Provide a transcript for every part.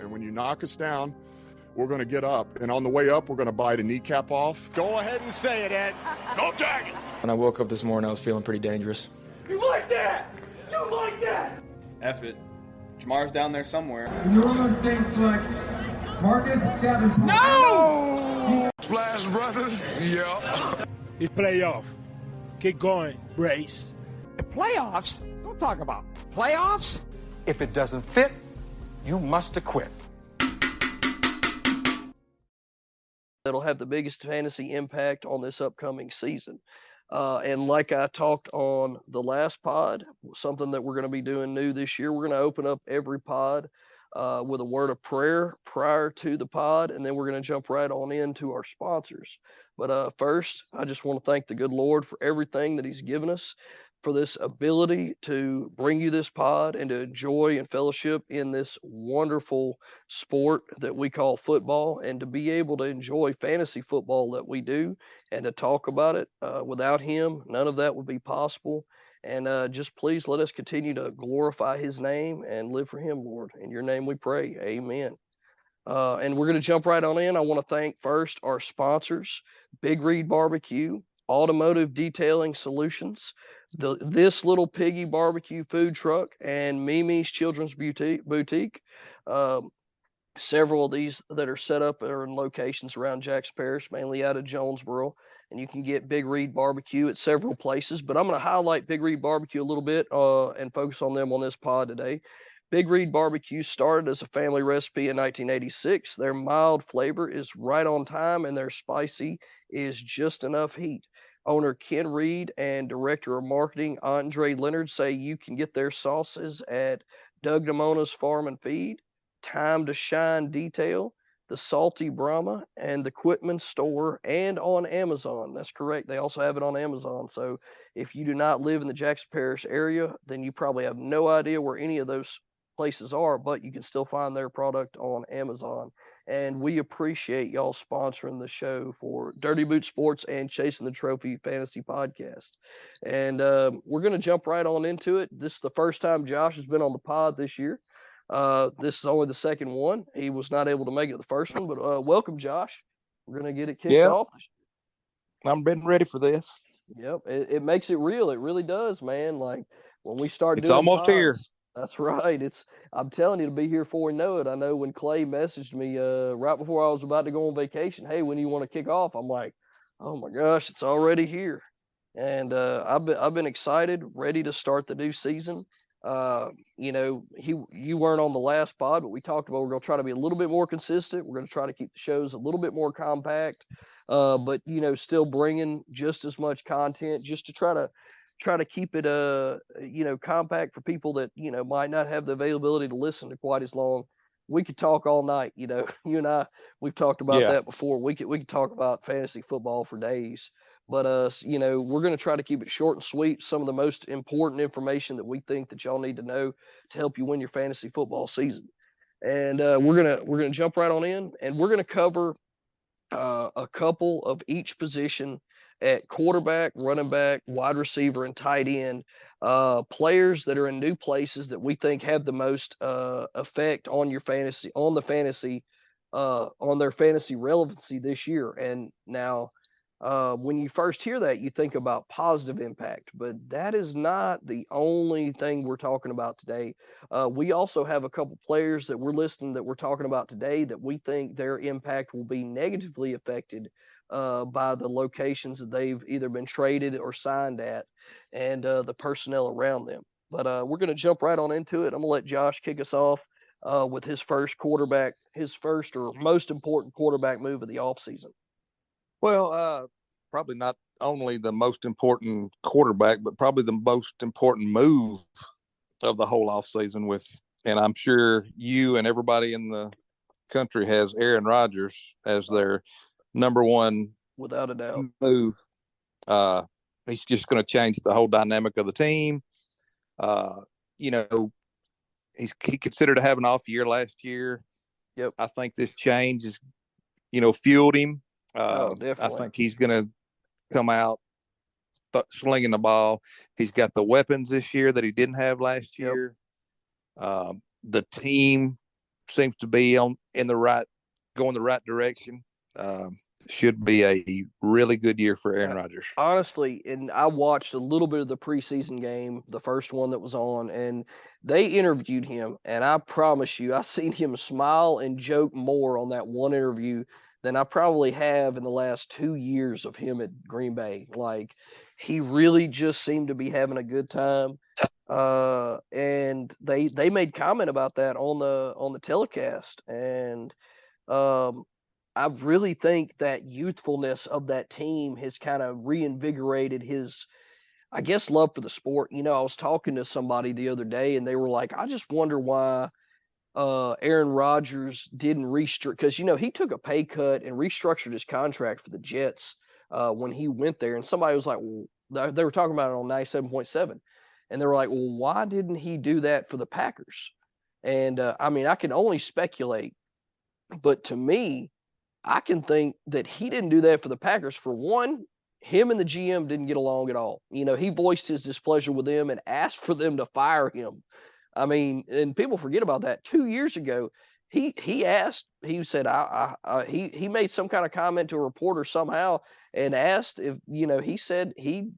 And when you knock us down, we're going to get up. And on the way up, we're going to bite a kneecap off. Go ahead and say it, Ed. Go Tigers! When I woke up this morning, I was feeling pretty dangerous. You like that? You like that? F it. Jamar's down there somewhere. The New Orleans Saints select Marcus Davenport. No! Splash Brothers. Yeah. It's playoff. Keep going, Brace. The playoffs? Don't talk about playoffs. If it doesn't fit, you must acquit. That'll have the biggest fantasy impact on this upcoming season. And like I talked on the last pod, something that we're going to be doing new this year, we're going to open up every pod with a word of prayer prior to the pod, and then we're going to jump right on into our sponsors. But first, I just want to thank the good Lord for everything that he's given us, for this ability to bring you this pod and to enjoy and fellowship in this wonderful sport that we call football, and to be able to enjoy fantasy football that we do and to talk about it. Without him, none of that would be possible. And just please let us continue to glorify his name and live for him, Lord. In your name we pray. Amen. And we're going to jump right on in. I want to thank first our sponsors, Big Reed BBQ, Automotive Detailing Solutions, This Little Piggy Barbecue Food Truck, and Mimi's Children's Boutique. Several of these that are set up are in locations around Jackson Parish, mainly out of Jonesboro. And you can get Big Reed Barbecue at several places. But I'm going to highlight Big Reed Barbecue a little bit and focus on them on this pod today. Big Reed Barbecue started as a family recipe in 1986. Their mild flavor is right on time, and their spicy is just enough heat. Owner Ken Reed and Director of Marketing Andre Leonard say you can get their sauces at Doug DeMona's Farm and Feed, Time to Shine Detail, the Salty Brahma, and the Quitman Store, and on Amazon. That's correct. They also have it on Amazon. So if you do not live in the Jackson Parish area, then you probably have no idea where any of those places are, but you can still find their product on Amazon. And we appreciate y'all sponsoring the show for Dirty Boot Sports and Chasing the Trophy Fantasy Podcast. And we're going to jump right on into it. This is the first time Josh has been on the pod this year. This is only the second one. He was not able to make it the first one, but welcome, Josh. We're going to get it kicked off. I'm been ready for this. Yep. It makes it real. It really does, man. Like when we start it's doing almost pods, here. That's right. I'm telling you, to be here before we know it. I know when Clay messaged me right before I was about to go on vacation, hey, when do you want to kick off? I'm like, oh my gosh, it's already here. And I've been excited, ready to start the new season. You weren't on the last pod, but we talked about we're going to try to be a little bit more consistent. We're going to try to keep the shows a little bit more compact, but still bringing just as much content, just to try to keep it compact for people that might not have the availability to listen to quite as long. We could talk all night. You and I, we've talked about that before. We could talk about fantasy football for days. But we're going to try to keep it short and sweet. Some of the most important information that we think that y'all need to know to help you win your fantasy football season. And we're gonna jump right on in, and we're gonna cover a couple of each position at quarterback, running back, wide receiver, and tight end. Players that are in new places that we think have the most effect on your fantasy, on their fantasy relevancy this year. And now, when you first hear that, you think about positive impact, but that is not the only thing we're talking about today. We also have a couple players that we're talking about today that we think their impact will be negatively affected by the locations that they've either been traded or signed at, and the personnel around them. But we're going to jump right on into it. I'm going to let Josh kick us off with his first or most important quarterback move of the offseason. Well, probably not only the most important quarterback, but probably the most important move of the whole offseason and I'm sure you and everybody in the country has Aaron Rodgers as their number one, without a doubt, move. He's just going to change the whole dynamic of the team. He considered to have an off year last year. Yep. I think this change is, fueled him. Definitely. I think he's going to come out slinging the ball. He's got the weapons this year that he didn't have last year. The team seems to be going the right direction. Should be a really good year for Aaron Rodgers. Honestly, and I watched a little bit of the preseason game, the first one that was on, and they interviewed him, and I promise you, I seen him smile and joke more on that one interview than I probably have in the last 2 years of him at Green Bay. Like, he really just seemed to be having a good time. And they made comment about that on the telecast, and I really think that youthfulness of that team has kind of reinvigorated his, I guess, love for the sport. I was talking to somebody the other day, and they were like, I just wonder why Aaron Rodgers didn't restructure, because he took a pay cut and restructured his contract for the Jets when he went there. And somebody was like, well, they were talking about it on 97.7, and they were like, well, why didn't he do that for the Packers? And I mean, I can only speculate, but to me, I can think that he didn't do that for the Packers. For one, him and the GM didn't get along at all. He voiced his displeasure with them and asked for them to fire him. I mean, and people forget about that. 2 years ago, he said, he made some kind of comment to a reporter somehow and asked if, he said he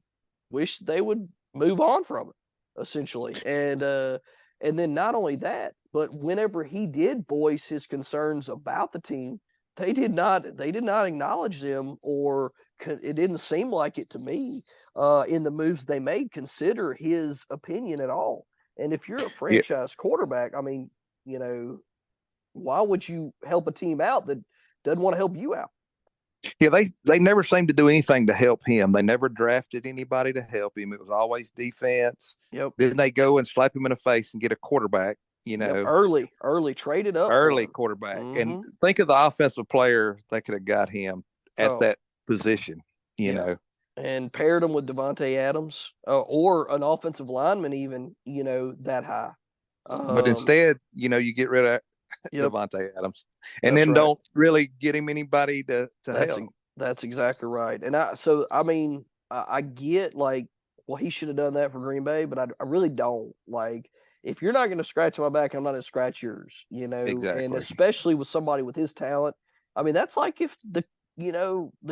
wished they would move on from it, essentially. And then not only that, but whenever he did voice his concerns about the team, they did not acknowledge them, or it didn't seem like it to me in the moves they made consider his opinion at all. And if you're a franchise quarterback, I mean, why would you help a team out that doesn't want to help you out? Yeah, they never seemed to do anything to help him. They never drafted anybody to help him. It was always defense. Yep. Then they go and slap him in the face and get a quarterback. Early traded up. Early quarterback. Mm-hmm. And think of the offensive player they could have got him at that position, you know. And paired him with Devontae Adams or an offensive lineman even, that high. But instead, you get rid of Devontae Adams and then don't really get him anybody to help. That's exactly right. And I get like, well, he should have done that for Green Bay, but I really don't. Like, if you're not going to scratch my back, I'm not going to scratch yours, Exactly. And especially with somebody with his talent. I mean, that's like if the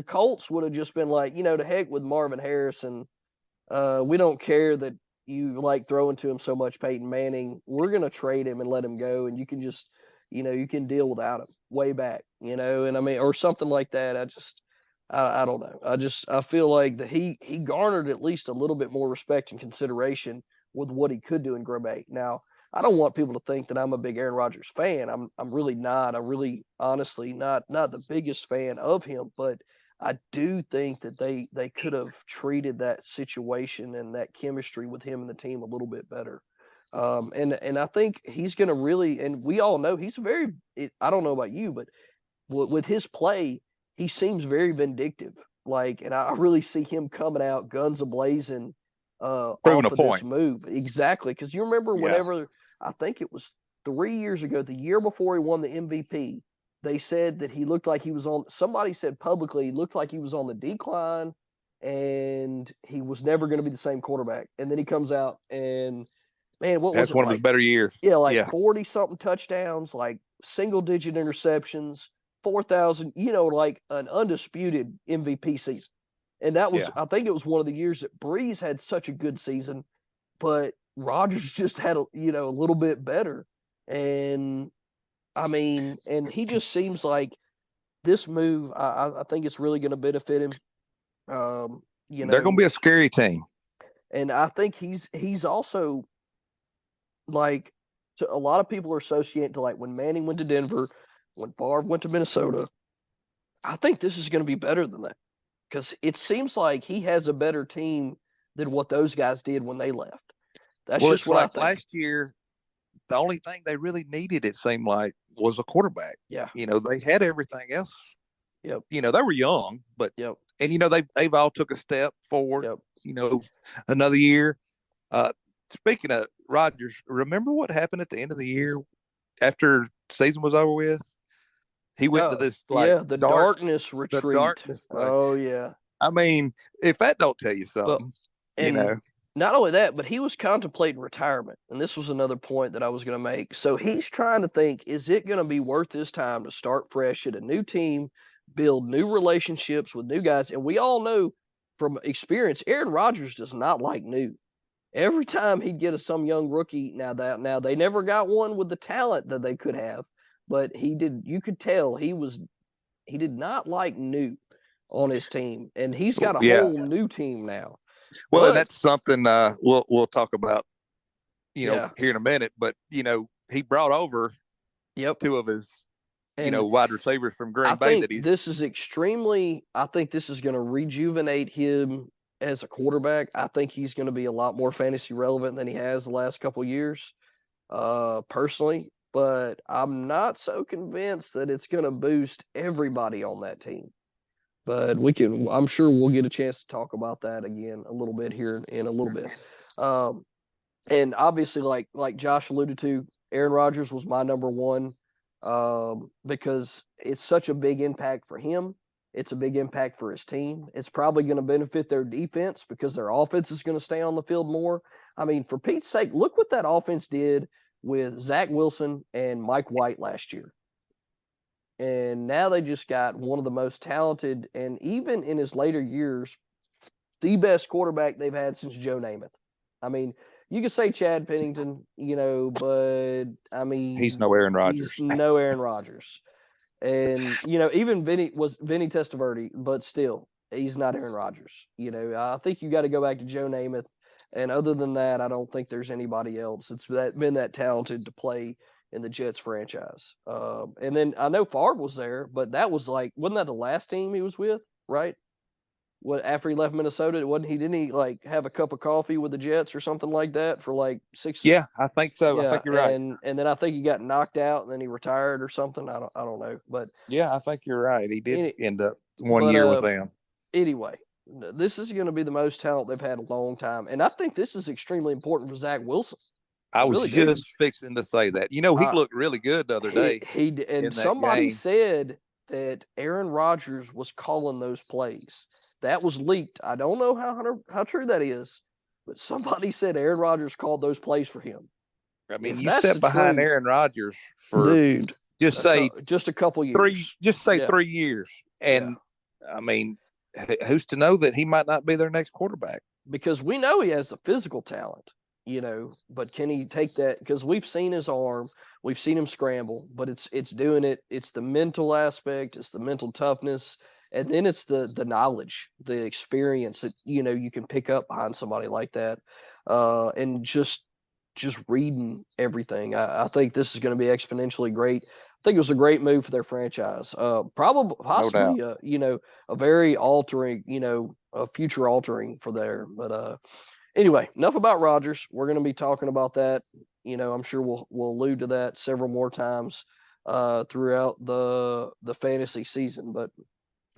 Colts would have just been like, to heck with Marvin Harrison. We don't care that you like throwing to him so much, Peyton Manning. We're going to trade him and let him go. And you can just, you can deal without him way back, and I mean, or something like that. I don't know. I feel like that he garnered at least a little bit more respect and consideration with what he could do in Green Bay. Now, I don't want people to think that I'm a big Aaron Rodgers fan. I'm really not. I'm really honestly not the biggest fan of him, but I do think that they could have treated that situation and that chemistry with him and the team a little bit better. And I think he's going to really, and we all know he's I don't know about you, but with his play, he seems very vindictive. Like, and I really see him coming out guns a-blazing proving off a of point. This move. Exactly. Because you remember whenever, I think it was 3 years ago, the year before he won the MVP, they said that he looked like he was somebody said publicly, he looked like he was on the decline and he was never going to be the same quarterback. And then he comes out and, man, what was it? That's one of his better years. Yeah, 40-something touchdowns, like single-digit interceptions, 4,000, like an undisputed MVP season. And that was, I think it was one of the years that Breeze had such a good season, but Rodgers just had a little bit better. And I mean, and he just seems like this move, I think it's really going to benefit him. They're going to be a scary team. And I think he's also like, a lot of people are associating to like when Manning went to Denver, when Favre went to Minnesota. I think this is going to be better than that, because it seems like he has a better team than what those guys did when they left. That's just what I think. Last year, the only thing they really needed, it seemed like, was a quarterback. Yeah. They had everything else. Yep. They were young, but and they've all took a step forward. Yep. Another year. Speaking of Rodgers, remember what happened at the end of the year after the season was over with? He went to this the darkness retreat. The darkness oh yeah. I mean, if that don't tell you something, and Not only that, but he was contemplating retirement. And this was another point that I was going to make. So he's trying to think, is it going to be worth his time to start fresh at a new team, build new relationships with new guys? And we all know from experience, Aaron Rodgers does not like new. Every time he'd get some young rookie, now they never got one with the talent that they could have, but you could tell he did not like new on his team. And he's got a whole new team now. Well, and that's something we'll talk about, here in a minute. But he brought over two of his wide receivers from Green Bay. This is extremely. I think this is going to rejuvenate him as a quarterback. I think he's going to be a lot more fantasy relevant than he has the last couple of years, personally. But I'm not so convinced that it's going to boost everybody on that team. But I'm sure we'll get a chance to talk about that again a little bit here in a little bit. And obviously, like Josh alluded to, Aaron Rodgers was my number one because it's such a big impact for him. It's a big impact for his team. It's probably going to benefit their defense because their offense is going to stay on the field more. I mean, for Pete's sake, look what that offense did with Zach Wilson and Mike White last year. And now they just got one of the most talented, and even in his later years, the best quarterback they've had since Joe Namath. I mean, you could say Chad Pennington, but I mean, he's no Aaron Rodgers. He's no Aaron Rodgers. And, even Vinny Testaverde, but still, he's not Aaron Rodgers. I think you got to go back to Joe Namath. And other than that, I don't think there's anybody else that's been that talented to play in the Jets franchise. And then I know Favre was there, but that was wasn't that the last team he was with, right? After he left Minnesota, didn't he have a cup of coffee with the Jets or something like that for 6 years? Yeah, I think so. Yeah, I think you're right. And then I think he got knocked out and then he retired or something. I don't know. But yeah, I think you're right. He did end up 1 year with them. Anyway, this is going to be the most talent they've had in a long time. And I think this is extremely important for Zach Wilson. I was just fixing to say that. He looked really good the other day. And somebody said that Aaron Rodgers was calling those plays. That was leaked. I don't know how true that is, but somebody said Aaron Rodgers called those plays for him. I mean, you sat behind Aaron Rodgers for just a couple years. 3 years. And I mean, who's to know that he might not be their next quarterback? Because we know he has the physical talent. But can he take that? Because we've seen his arm, we've seen him scramble, but it's doing it. It's the mental aspect, it's the mental toughness, and then it's the knowledge, the experience that you can pick up behind somebody like that, and just reading everything. I think this is going to be exponentially great. I think it was a great move for their franchise. Possibly, a very altering, a future altering for there, but. Anyway, enough about Rodgers. We're going to be talking about that. I'm sure we'll allude to that several more times throughout the fantasy season. But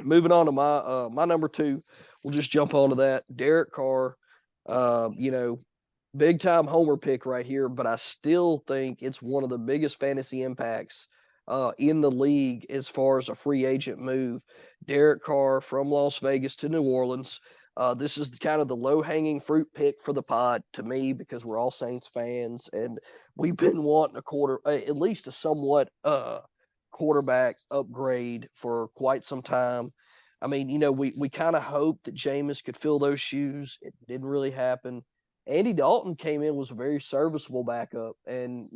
moving on to my number two, we'll just jump onto that. Derek Carr, big time homer pick right here, but I still think it's one of the biggest fantasy impacts in the league as far as a free agent move. Derek Carr from Las Vegas to New Orleans. This is kind of the low-hanging fruit pick for the pod to me because we're all Saints fans and we've been wanting at least a somewhat quarterback upgrade for quite some time. I mean, we kind of hoped that Jameis could fill those shoes. It didn't really happen. Andy Dalton came in, was a very serviceable backup and,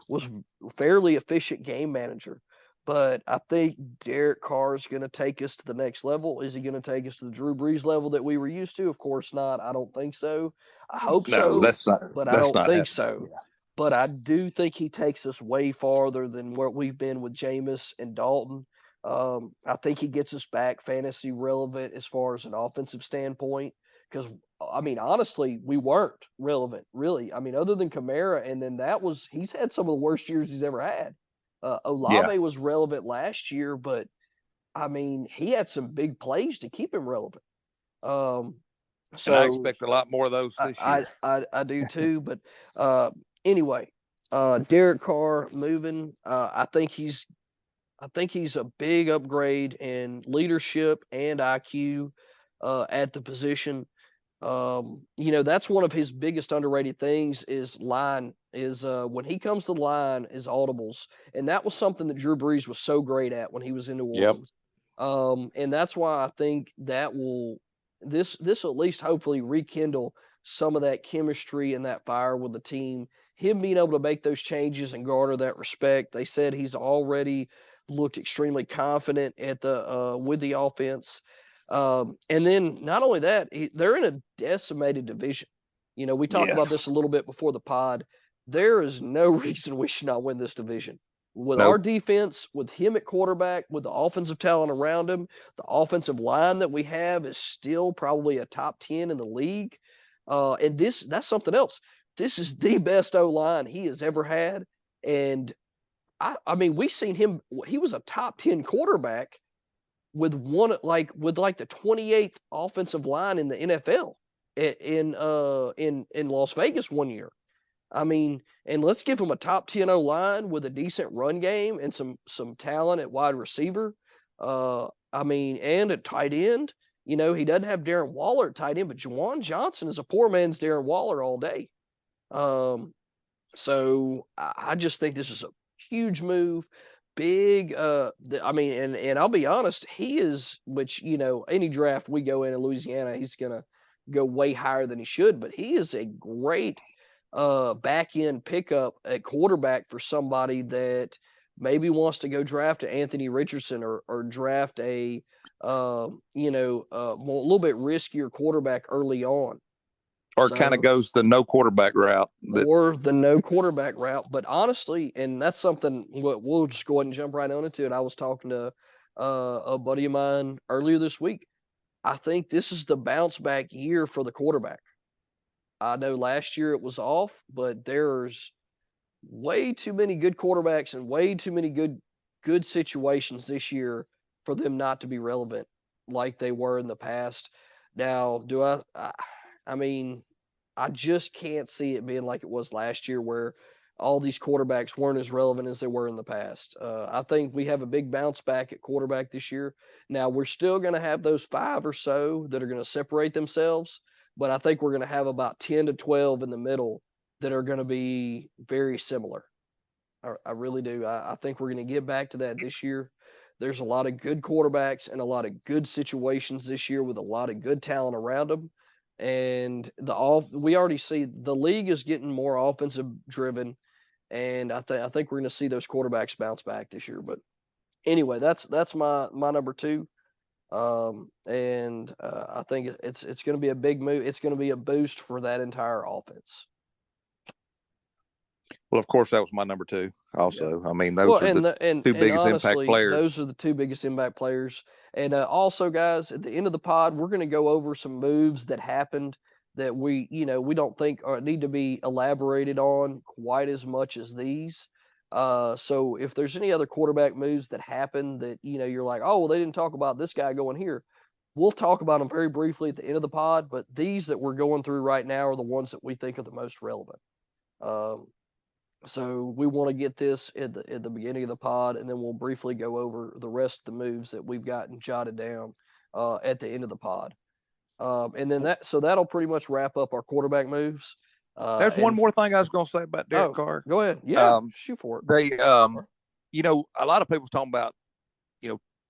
was a fairly efficient game manager. But I think Derek Carr is going to take us to the next level. Is he going to take us to the Drew Brees level that we were used to? Of course not. I don't think so. I hope so. That's not. But I don't think so. Yeah. But I do think he takes us way farther than where we've been with Jameis and Dalton. I think he gets us back fantasy relevant as far as an offensive standpoint. Because, I mean, honestly, we weren't relevant, really. I mean, other than Kamara, and then he's had some of the worst years he's ever had. Olave was relevant last year, but I mean, he had some big plays to keep him relevant. So and I expect a lot more of those this year. I do too. But anyway, Derek Carr moving. I think he's a big upgrade in leadership and IQ at the position. That's one of his biggest underrated things is line is when he comes to the line is audibles. And that was something that Drew Brees was so great at when he was in New Orleans. And that's why I think that this will at least hopefully rekindle some of that chemistry and that fire with the team. Him being able to make those changes and garner that respect. They said he's already looked extremely confident at the with the offense. And then not only that, they're in a decimated division. We talked about this a little bit before the pod. There is no reason we should not win this division. With our defense, with him at quarterback, with the offensive talent around him, the offensive line that we have is still probably a top 10 in the league. And that's something else. This is the best O-line he has ever had. And I mean, we seen him. He was a top 10 quarterback with the 28th offensive line in the NFL in Las Vegas one year. I mean, and let's give him a top 10 O-line with a decent run game and some talent at wide receiver. And at tight end. He doesn't have Darren Waller at tight end, but Juwan Johnson is a poor man's Darren Waller all day. So I just think this is a huge move. Big, and I'll be honest, he is, which, any draft we go in Louisiana, he's going to go way higher than he should, but he is a great back end pickup at quarterback for somebody that maybe wants to go draft Anthony Richardson or draft a little bit riskier quarterback early on. Or kind of goes the no quarterback route. Or the no quarterback route. But honestly, and that's something we'll just go ahead and jump right on into it. I was talking to a buddy of mine earlier this week. I think this is the bounce back year for the quarterback. I know last year it was off, but there's way too many good quarterbacks and way too many good situations this year for them not to be relevant like they were in the past. Now, I just can't see it being like it was last year where all these quarterbacks weren't as relevant as they were in the past. I think we have a big bounce back at quarterback this year. Now, we're still going to have those 5 or so that are going to separate themselves, but I think we're going to have about 10 to 12 in the middle that are going to be very similar. I really do. I think we're going to get back to that this year. There's a lot of good quarterbacks and a lot of good situations this year with a lot of good talent around them. And we already see the league is getting more offensive driven. And I think we're going to see those quarterbacks bounce back this year. But anyway, that's my number 2. I think it's going to be a big move. It's going to be a boost for that entire offense. Well, of course, that was my number 2 also. Yeah. I mean, those are the two biggest impact players. Those are the 2 biggest impact players. And also, guys, at the end of the pod, we're going to go over some moves that happened that we don't think need to be elaborated on quite as much as these. So if there's any other quarterback moves that happen that, you're like, oh, well, they didn't talk about this guy going here. We'll talk about them very briefly at the end of the pod, but these that we're going through right now are the ones that we think are the most relevant. So we want to get this at the beginning of the pod, and then we'll briefly go over the rest of the moves that we've gotten jotted down at the end of the pod. And then that'll pretty much wrap up our quarterback moves. There's one more thing I was going to say about Derek Carr. Go ahead. Yeah, shoot for it. They, a lot of people talking about,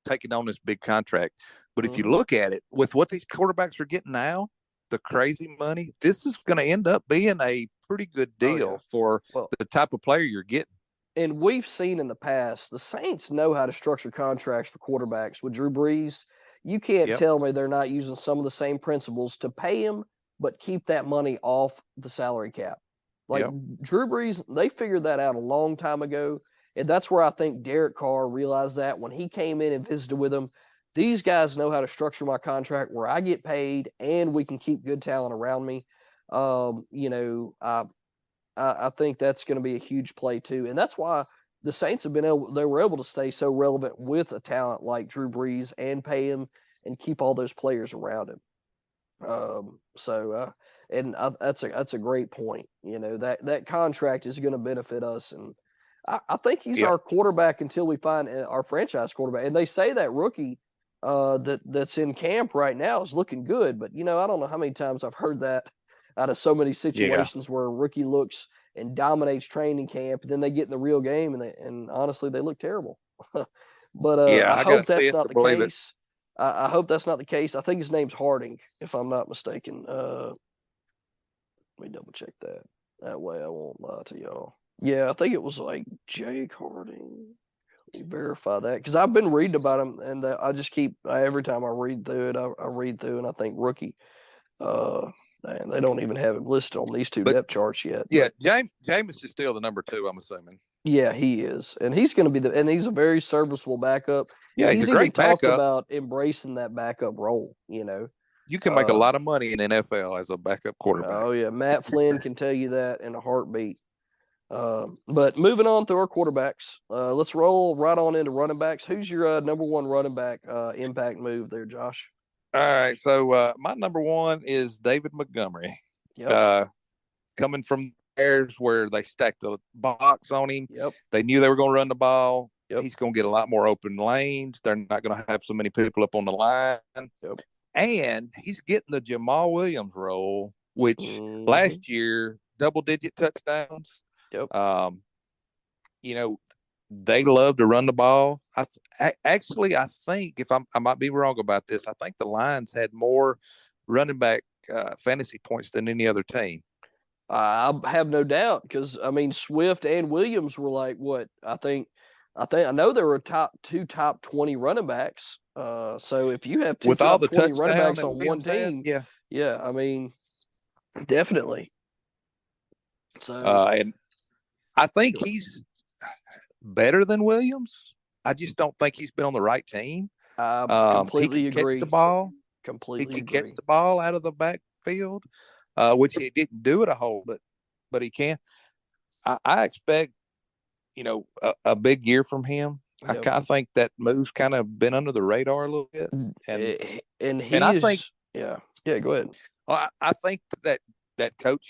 taking on this big contract. But if you look at it, with what these quarterbacks are getting now, the crazy money, this is going to end up being a pretty good deal for the type of player you're getting. And we've seen in the past, the Saints know how to structure contracts for quarterbacks. With Drew Brees, you can't tell me they're not using some of the same principles to pay him, but keep that money off the salary cap. Drew Brees, they figured that out a long time ago. And that's where I think Derek Carr realized that when he came in and visited with them. These guys know how to structure my contract where I get paid and we can keep good talent around me. I think that's going to be a huge play too. And that's why the Saints they were able to stay so relevant with a talent like Drew Brees and pay him and keep all those players around him. That's a great point. That contract is going to benefit us. And I think he's our quarterback until we find our franchise quarterback. And they say that rookie that's in camp right now is looking good. But I don't know how many times I've heard that out of so many situations where a rookie looks and dominates training camp, and then they get in the real game and honestly they look terrible. But I hope that's not the case. I hope that's not the case. I think his name's Harding, if I'm not mistaken. Let me double check that. That way I won't lie to y'all. Yeah, I think it was like Jake Harding. Let me verify that because I've been reading about him, and I just keep every time I read through it, I read through and I think rookie. Man, they don't even have him listed on these two depth charts yet. Yeah, Jameis is still the number 2, I'm assuming. Yeah, he is, and he's going to be and he's a very serviceable backup. Yeah, he's a great talked backup. About embracing that backup role. You can make a lot of money in NFL as a backup quarterback. Oh yeah, Matt Flynn can tell you that in a heartbeat. But moving on through our quarterbacks, let's roll right on into running backs. Who's your number one running back impact move there, Josh? All right, so my number 1 is David Montgomery. Yep. Coming from Bears where they stacked the box on him. Yep. They knew they were going to run the ball. Yep. He's going to get a lot more open lanes. They're not going to have so many people up on the line. Yep. And he's getting the Jamal Williams role, which last year, double-digit touchdowns. Yep. They love to run the ball. I think if I might be wrong about this, I think the Lions had more running back fantasy points than any other team. I have no doubt because Swift and Williams were like what I know there were two top 20 running backs. So if you have two with top all the 20 running backs on Williams one team, yeah, definitely. So and I think he's better than Williams. I just don't think he's been on the right team. Completely he can agree. Catch the ball. Completely he can agree. catch the ball out of the backfield, which he didn't do it a whole, but he can. I expect, a big year from him. Yep. I kind of think that move's kind of been under the radar a little bit, and I think, go ahead. I think that coach,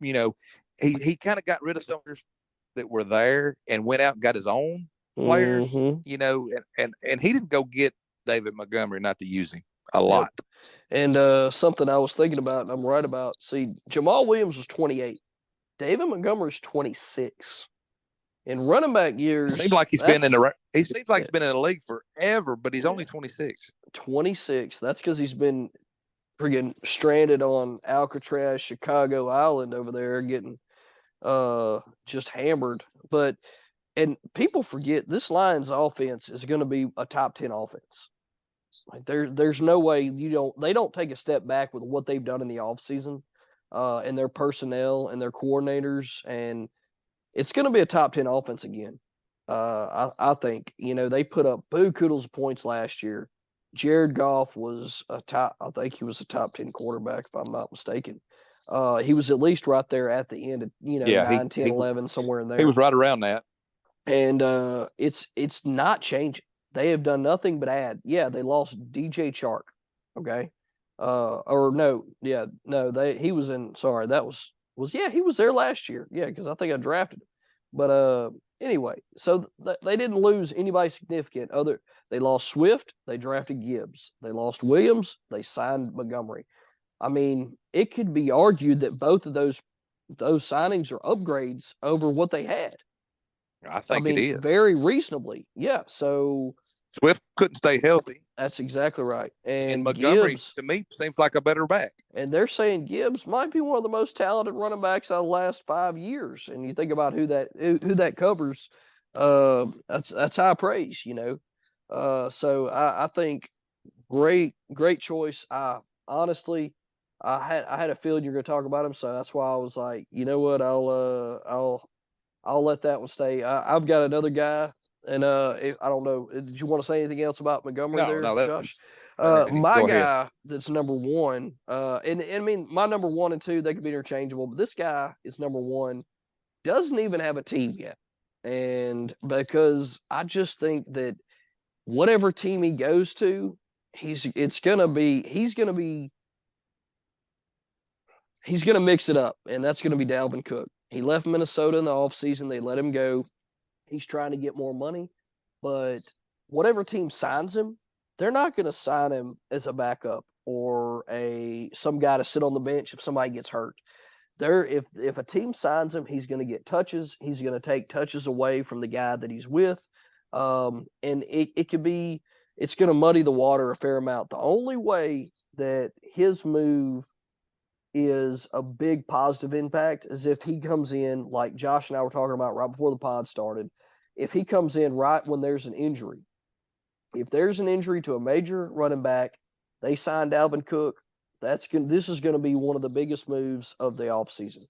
he kind of got rid of some that were there and went out and got his own players, and he didn't go get David Montgomery not to use him a lot. Yep. And something I was thinking about, and I'm right about. See, Jamal Williams was 28. David Montgomery's 26. In running back years, it seems like he's been in the league forever, but he's only 26. 26. That's because he's been friggin' stranded on Alcatraz, Chicago Island over there, getting just hammered. And people forget this Lions offense is going to be a top 10 offense. Like there's no way they don't take a step back with what they've done in the offseason, and their personnel and their coordinators, and it's going to be a top 10 offense again. I think, they put up buku of points last year. Jared Goff was I think he was a top 10 quarterback, if I'm not mistaken. He was at least right there at the end of, 9, 10, 11, somewhere in there. He was right around that. And it's not changing. They have done nothing but add. Yeah, they lost DJ Chark. Okay. He was in, sorry, that was he was there last year. Yeah, because I think I drafted him. But anyway, so they didn't lose anybody significant. They lost Swift, they drafted Gibbs. They lost Williams, they signed Montgomery. It could be argued that both of those signings are upgrades over what they had. I think it is. Very reasonably. Yeah. So Swift couldn't stay healthy. That's exactly right. And Montgomery, Gibbs, to me, seems like a better back. And they're saying Gibbs might be one of the most talented running backs out of the last 5 years. And you think about who that covers, that's high praise, So I think great choice. Honestly, I had a feeling you're going to talk about him, so that's why I was like, you know what, I'll let that one stay. I've got another guy, and I don't know. Did you want to say anything else about Montgomery Josh? My guy that's number one, and my number 1 and 2, they could be interchangeable, but this guy is number 1, doesn't even have a team yet. And because I just think that whatever team he goes to, he's going to mix it up, and that's going to be Dalvin Cook. He left Minnesota in the offseason. They let him go. He's trying to get more money, but whatever team signs him, they're not going to sign him as a backup or some guy to sit on the bench if somebody gets hurt. If a team signs him, he's going to get touches. He's going to take touches away from the guy that he's with, and it's going to muddy the water a fair amount. The only way that his move is a big positive impact is if he comes in, like Josh and I were talking about right before the pod started. If he comes in right when there's an injury, if there's an injury to a major running back, they sign Dalvin Cook. This is going to be one of the biggest moves of the offseason,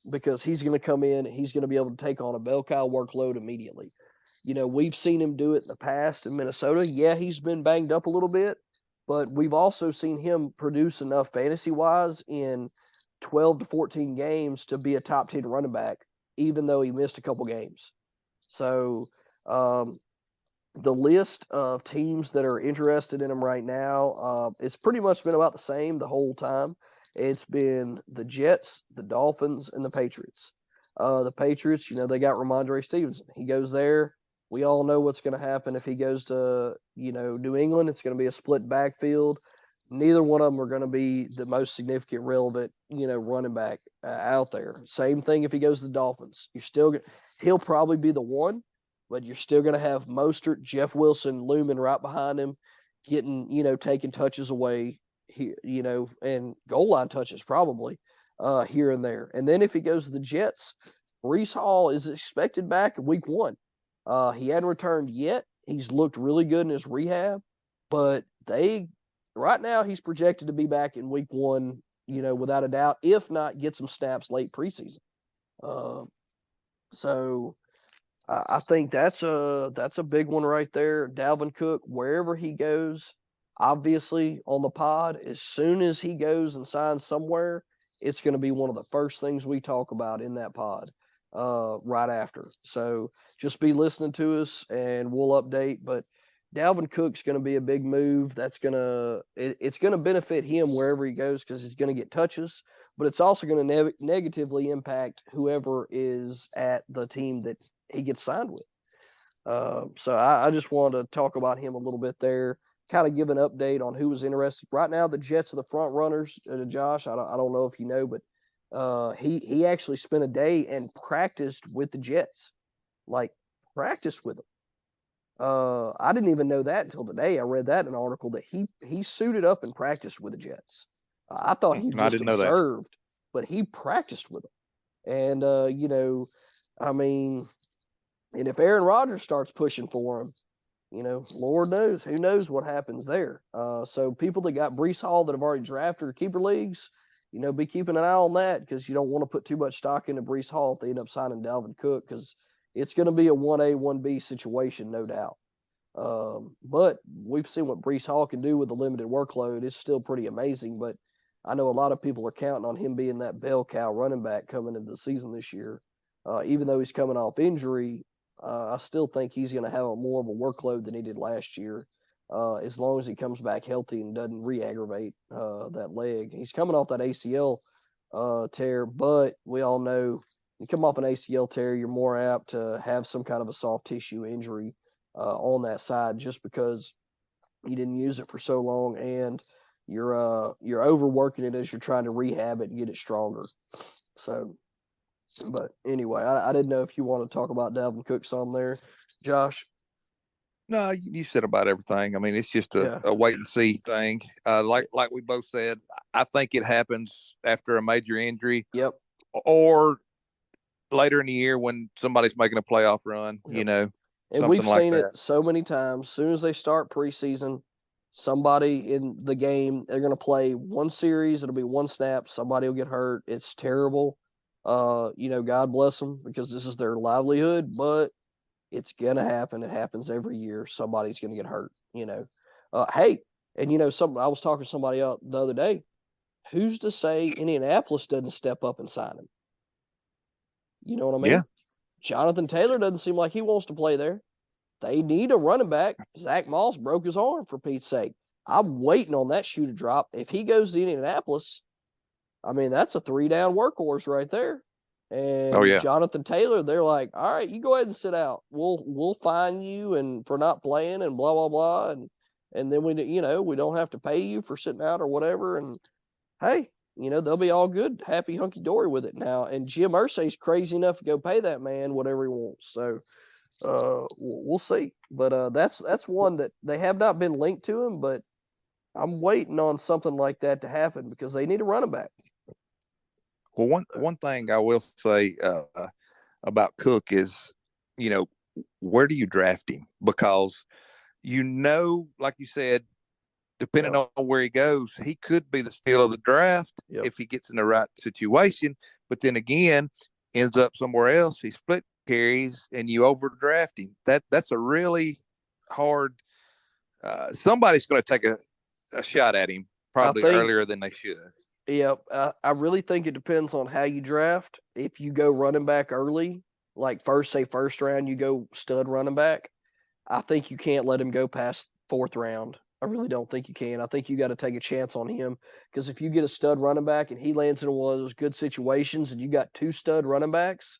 because he's going to come in. He's going to be able to take on a bell cow workload immediately. We've seen him do it in the past in Minnesota. Yeah, he's been banged up a little bit, but we've also seen him produce enough fantasy-wise in 12 to 14 games to be a top 10 running back, even though he missed a couple games. So the list of teams that are interested in him right now, it's pretty much been about the same the whole time. It's been the Jets, the Dolphins, and the Patriots. The Patriots, they got Ramondre Stevenson. He goes there. We all know what's going to happen if he goes to, New England. It's going to be a split backfield. Neither one of them are going to be the most significant, relevant, running back out there. Same thing if he goes to the Dolphins. He'll probably be the one, but you're still going to have Mostert, Jeff Wilson looming right behind him, getting, taking touches away, and goal line touches probably here and there. And then if he goes to the Jets, Breece Hall is expected back in week 1. He hadn't returned yet. He's looked really good in his rehab, but right now he's projected to be back in week 1, without a doubt, if not get some snaps late preseason. So I think that's a big one right there. Dalvin Cook, wherever he goes, obviously on the pod, as soon as he goes and signs somewhere, it's going to be one of the first things we talk about in that pod right after. So just be listening to us and we'll update. But Dalvin Cook's going to be a big move. It's going to benefit him wherever he goes because he's going to get touches, but it's also going to negatively impact whoever is at the team that he gets signed with. So I just wanted to talk about him a little bit there, kind of give an update on who was interested. Right now, the Jets are the front runners. Josh, I don't know if you know, but he actually spent a day and practiced with the Jets, practiced with them. I didn't even know that until today. I read that in an article that he suited up and practiced with the Jets. I thought he just observed, but he practiced with them. And, and if Aaron Rodgers starts pushing for him, Lord knows, who knows what happens there. So people that got Breece Hall that have already drafted or keeper leagues, be keeping an eye on that because you don't want to put too much stock into Breece Hall if they end up signing Dalvin Cook because it's going to be a 1A, 1B situation, no doubt. But we've seen what Breece Hall can do with a limited workload. It's still pretty amazing, but I know a lot of people are counting on him being that bell cow running back coming into the season this year. Even though he's coming off injury, I still think he's going to have more of a workload than he did last year, as long as he comes back healthy and doesn't re-aggravate that leg. He's coming off that ACL tear, but we all know you come off an ACL tear, you're more apt to have some kind of a soft tissue injury on that side just because you didn't use it for so long and you're overworking it as you're trying to rehab it and get it stronger. So, but anyway, I didn't know if you want to talk about Dalvin Cook some there, Josh. No, you said about everything. I mean, it's just a wait and see thing. Like we both said, I think it happens after a major injury. Yep. Or later in the year when somebody's making a playoff run, yep. And we've seen it so many times. As soon as they start preseason, somebody in the game, they're going to play one series. It'll be one snap. Somebody will get hurt. It's terrible. God bless them because this is their livelihood, but it's going to happen. It happens every year. Somebody's going to get hurt, Hey, and something I was talking to somebody else the other day. Who's to say Indianapolis doesn't step up and sign him? You know what I mean? Yeah. Jonathan Taylor doesn't seem like he wants to play there. They need a running back. Zach Moss broke his arm, for Pete's sake. I'm waiting on that shoe to drop. If he goes to Indianapolis, I mean, that's a 3-down workhorse right there. Oh, And yeah. Jonathan Taylor, they're like, all right, you go ahead and sit out. We'll fine you and for not playing and blah blah blah, and then we don't have to pay you for sitting out or whatever. And hey, they'll be all good, happy, hunky dory with it now. And Jim Irsay's crazy enough to go pay that man whatever he wants. So we'll see. But that's one that they have not been linked to him, but I'm waiting on something like that to happen because they need a running back. Well, one thing I will say about Cook is, where do you draft him? Because like you said, depending on where he goes, he could be the steal of the draft if he gets in the right situation. But then again, ends up somewhere else. He split carries, and you overdraft him. That's a really hard. Somebody's going to take a shot at him probably earlier than they should. Yep. I really think it depends on how you draft. If you go running back early, like first round, you go stud running back, I think you can't let him go past fourth round. I really don't think you can. I think you got to take a chance on him because if you get a stud running back and he lands in one of those good situations and you got two stud running backs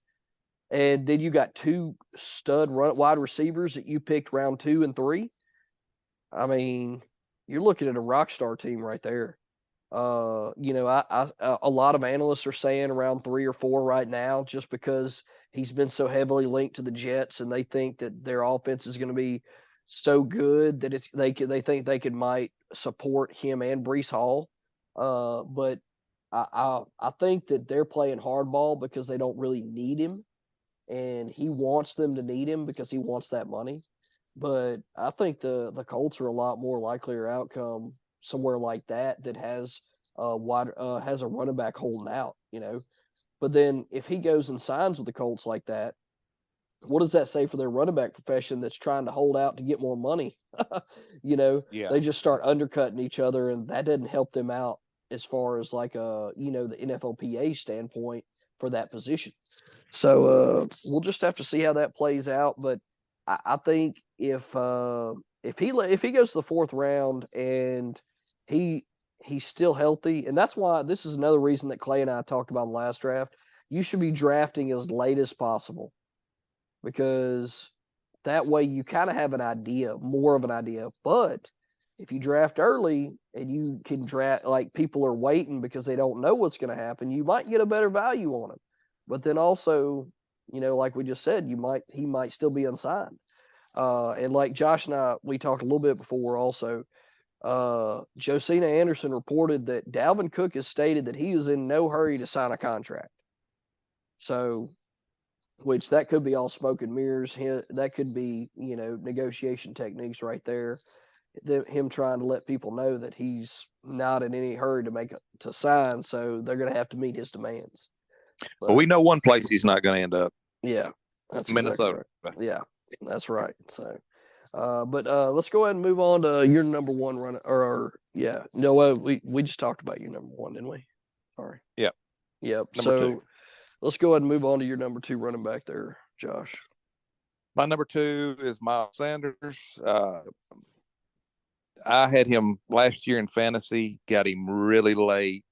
and then you got two stud wide receivers that you picked round 2 and 3, I mean, you're looking at a rock star team right there. A lot of analysts are saying around 3 or 4 right now, just because he's been so heavily linked to the Jets, and they think that their offense is going to be so good that they think they might support him and Breece Hall. But I think that they're playing hardball because they don't really need him, and he wants them to need him because he wants that money. But I think the Colts are a lot more likelier outcome somewhere like that has has a running back holding out, But then if he goes and signs with the Colts like that, what does that say for their running back profession that's trying to hold out to get more money? They just start undercutting each other, and that doesn't help them out as far as like the NFLPA standpoint for that position. So we'll just have to see how that plays out. But I think if he goes to the fourth round and he's still healthy, and that's why this is another reason that Clay and I talked about in the last draft. You should be drafting as late as possible because that way you kind of have more of an idea. But if you draft early and you can draft, like people are waiting because they don't know what's going to happen, you might get a better value on him. But then also, like we just said, he might still be unsigned. And like Josh and I, we talked a little bit before also. Josina Anderson reported that Dalvin Cook has stated that he is in no hurry to sign a contract. So, which that could be all smoke and mirrors. That could be, negotiation techniques right there. Him trying to let people know that he's not in any hurry to sign. So they're going to have to meet his demands. But we know one place he's not going to end up. Yeah, that's Minnesota. Exactly right. Yeah, that's right. So, but let's go ahead and move on to your number one runner. We just talked about your number one, didn't we? Sorry. Yeah. Yep. Number 2. Let's go ahead and move on to your number 2 running back there, Josh. My number 2 is Miles Sanders. I had him last year in fantasy, got him really late,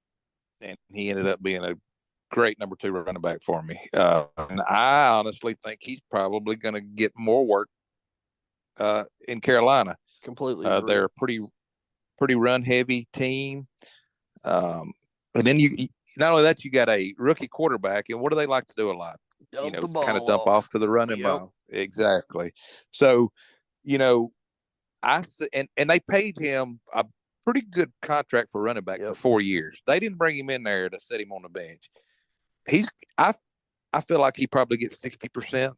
and he ended up being a great number 2 running back for me. And I honestly think he's probably going to get more work in Carolina. Completely. They're a pretty run heavy team. And then you not only that, you got a rookie quarterback, and what do they like to do a lot? Dump kind of dump off to the running ball. Exactly. So, and they paid him a pretty good contract for running back for 4 years. They didn't bring him in there to set him on the bench. I feel like he probably gets 60%.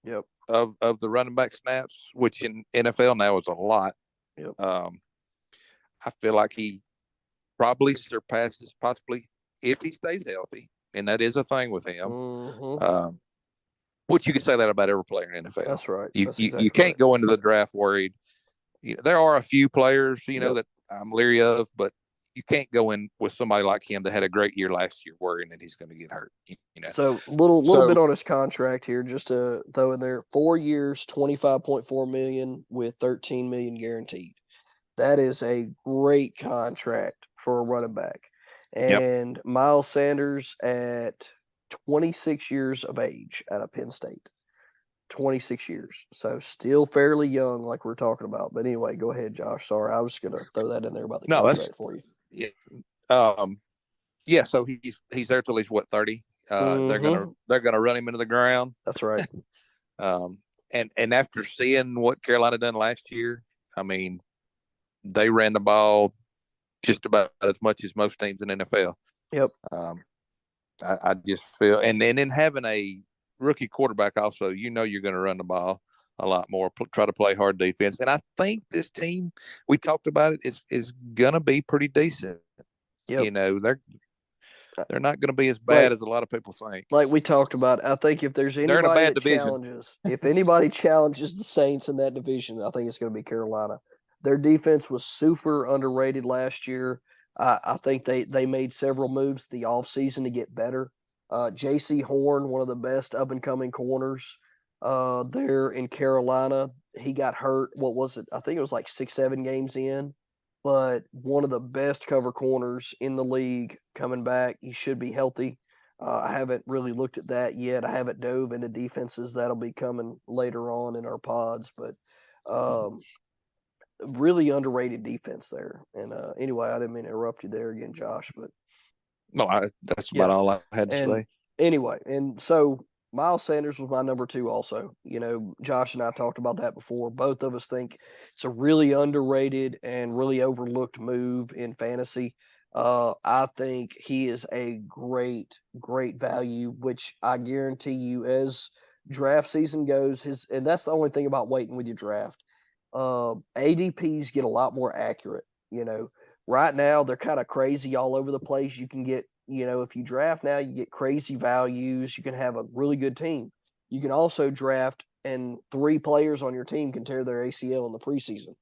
Yep. Of the running back snaps, which in NFL now is a lot. Yep. I feel like he probably surpasses possibly if he stays healthy, and that is a thing with him. Mm-hmm. Which you can say that about every player in NFL. That's right. You can't go into the draft worried. There are a few players, that I'm leery of, but you can't go in with somebody like him that had a great year last year worrying that he's going to get hurt. So little bit on his contract here, just to throw in there: 4 years, $25.4 million with $13 million guaranteed. That is a great contract for a running back. And Miles Sanders at 26 years of age out of Penn State. 26 years. So still fairly young, like we're talking about. But anyway, go ahead, Josh. Sorry, I was just going to throw that in there about the contract for you. Yeah. So he's there till he's 30. They're gonna run him into the ground. That's right. And after seeing what Carolina done last year, I mean, they ran the ball just about as much as most teams in the NFL. Yep. I just feel, and then having a rookie quarterback also, you're going to run the ball a lot more, try to play hard defense. And I think this team, we talked about it, is going to be pretty decent. Yep. They're not going to be as bad as a lot of people think. Like we talked about, I think if there's anybody that challenges, if anybody challenges the Saints in that division, I think it's going to be Carolina. Their defense was super underrated last year. I think they made several moves the offseason to get better. J.C. Horn, one of the best up-and-coming corners there in Carolina, he got hurt. What was it? I think it was like 6-7 games in. But one of the best cover corners in the league coming back. He should be healthy. I haven't really looked at that yet. I haven't dove into defenses. That'll be coming later on in our pods. But really underrated defense there. And anyway, I didn't mean to interrupt you there again, Josh. But no, that's about all I had to say. Anyway, and so Miles Sanders was my number 2 also. Josh and I talked about that before. Both of us think it's a really underrated and really overlooked move in fantasy. I think he is a great, great value, which I guarantee you as draft season goes, and that's the only thing about waiting with your draft. ADPs get a lot more accurate. Right now they're kind of crazy all over the place. You can get, if you draft now, you get crazy values. You can have a really good team. You can also draft and 3 players on your team can tear their ACL in the preseason.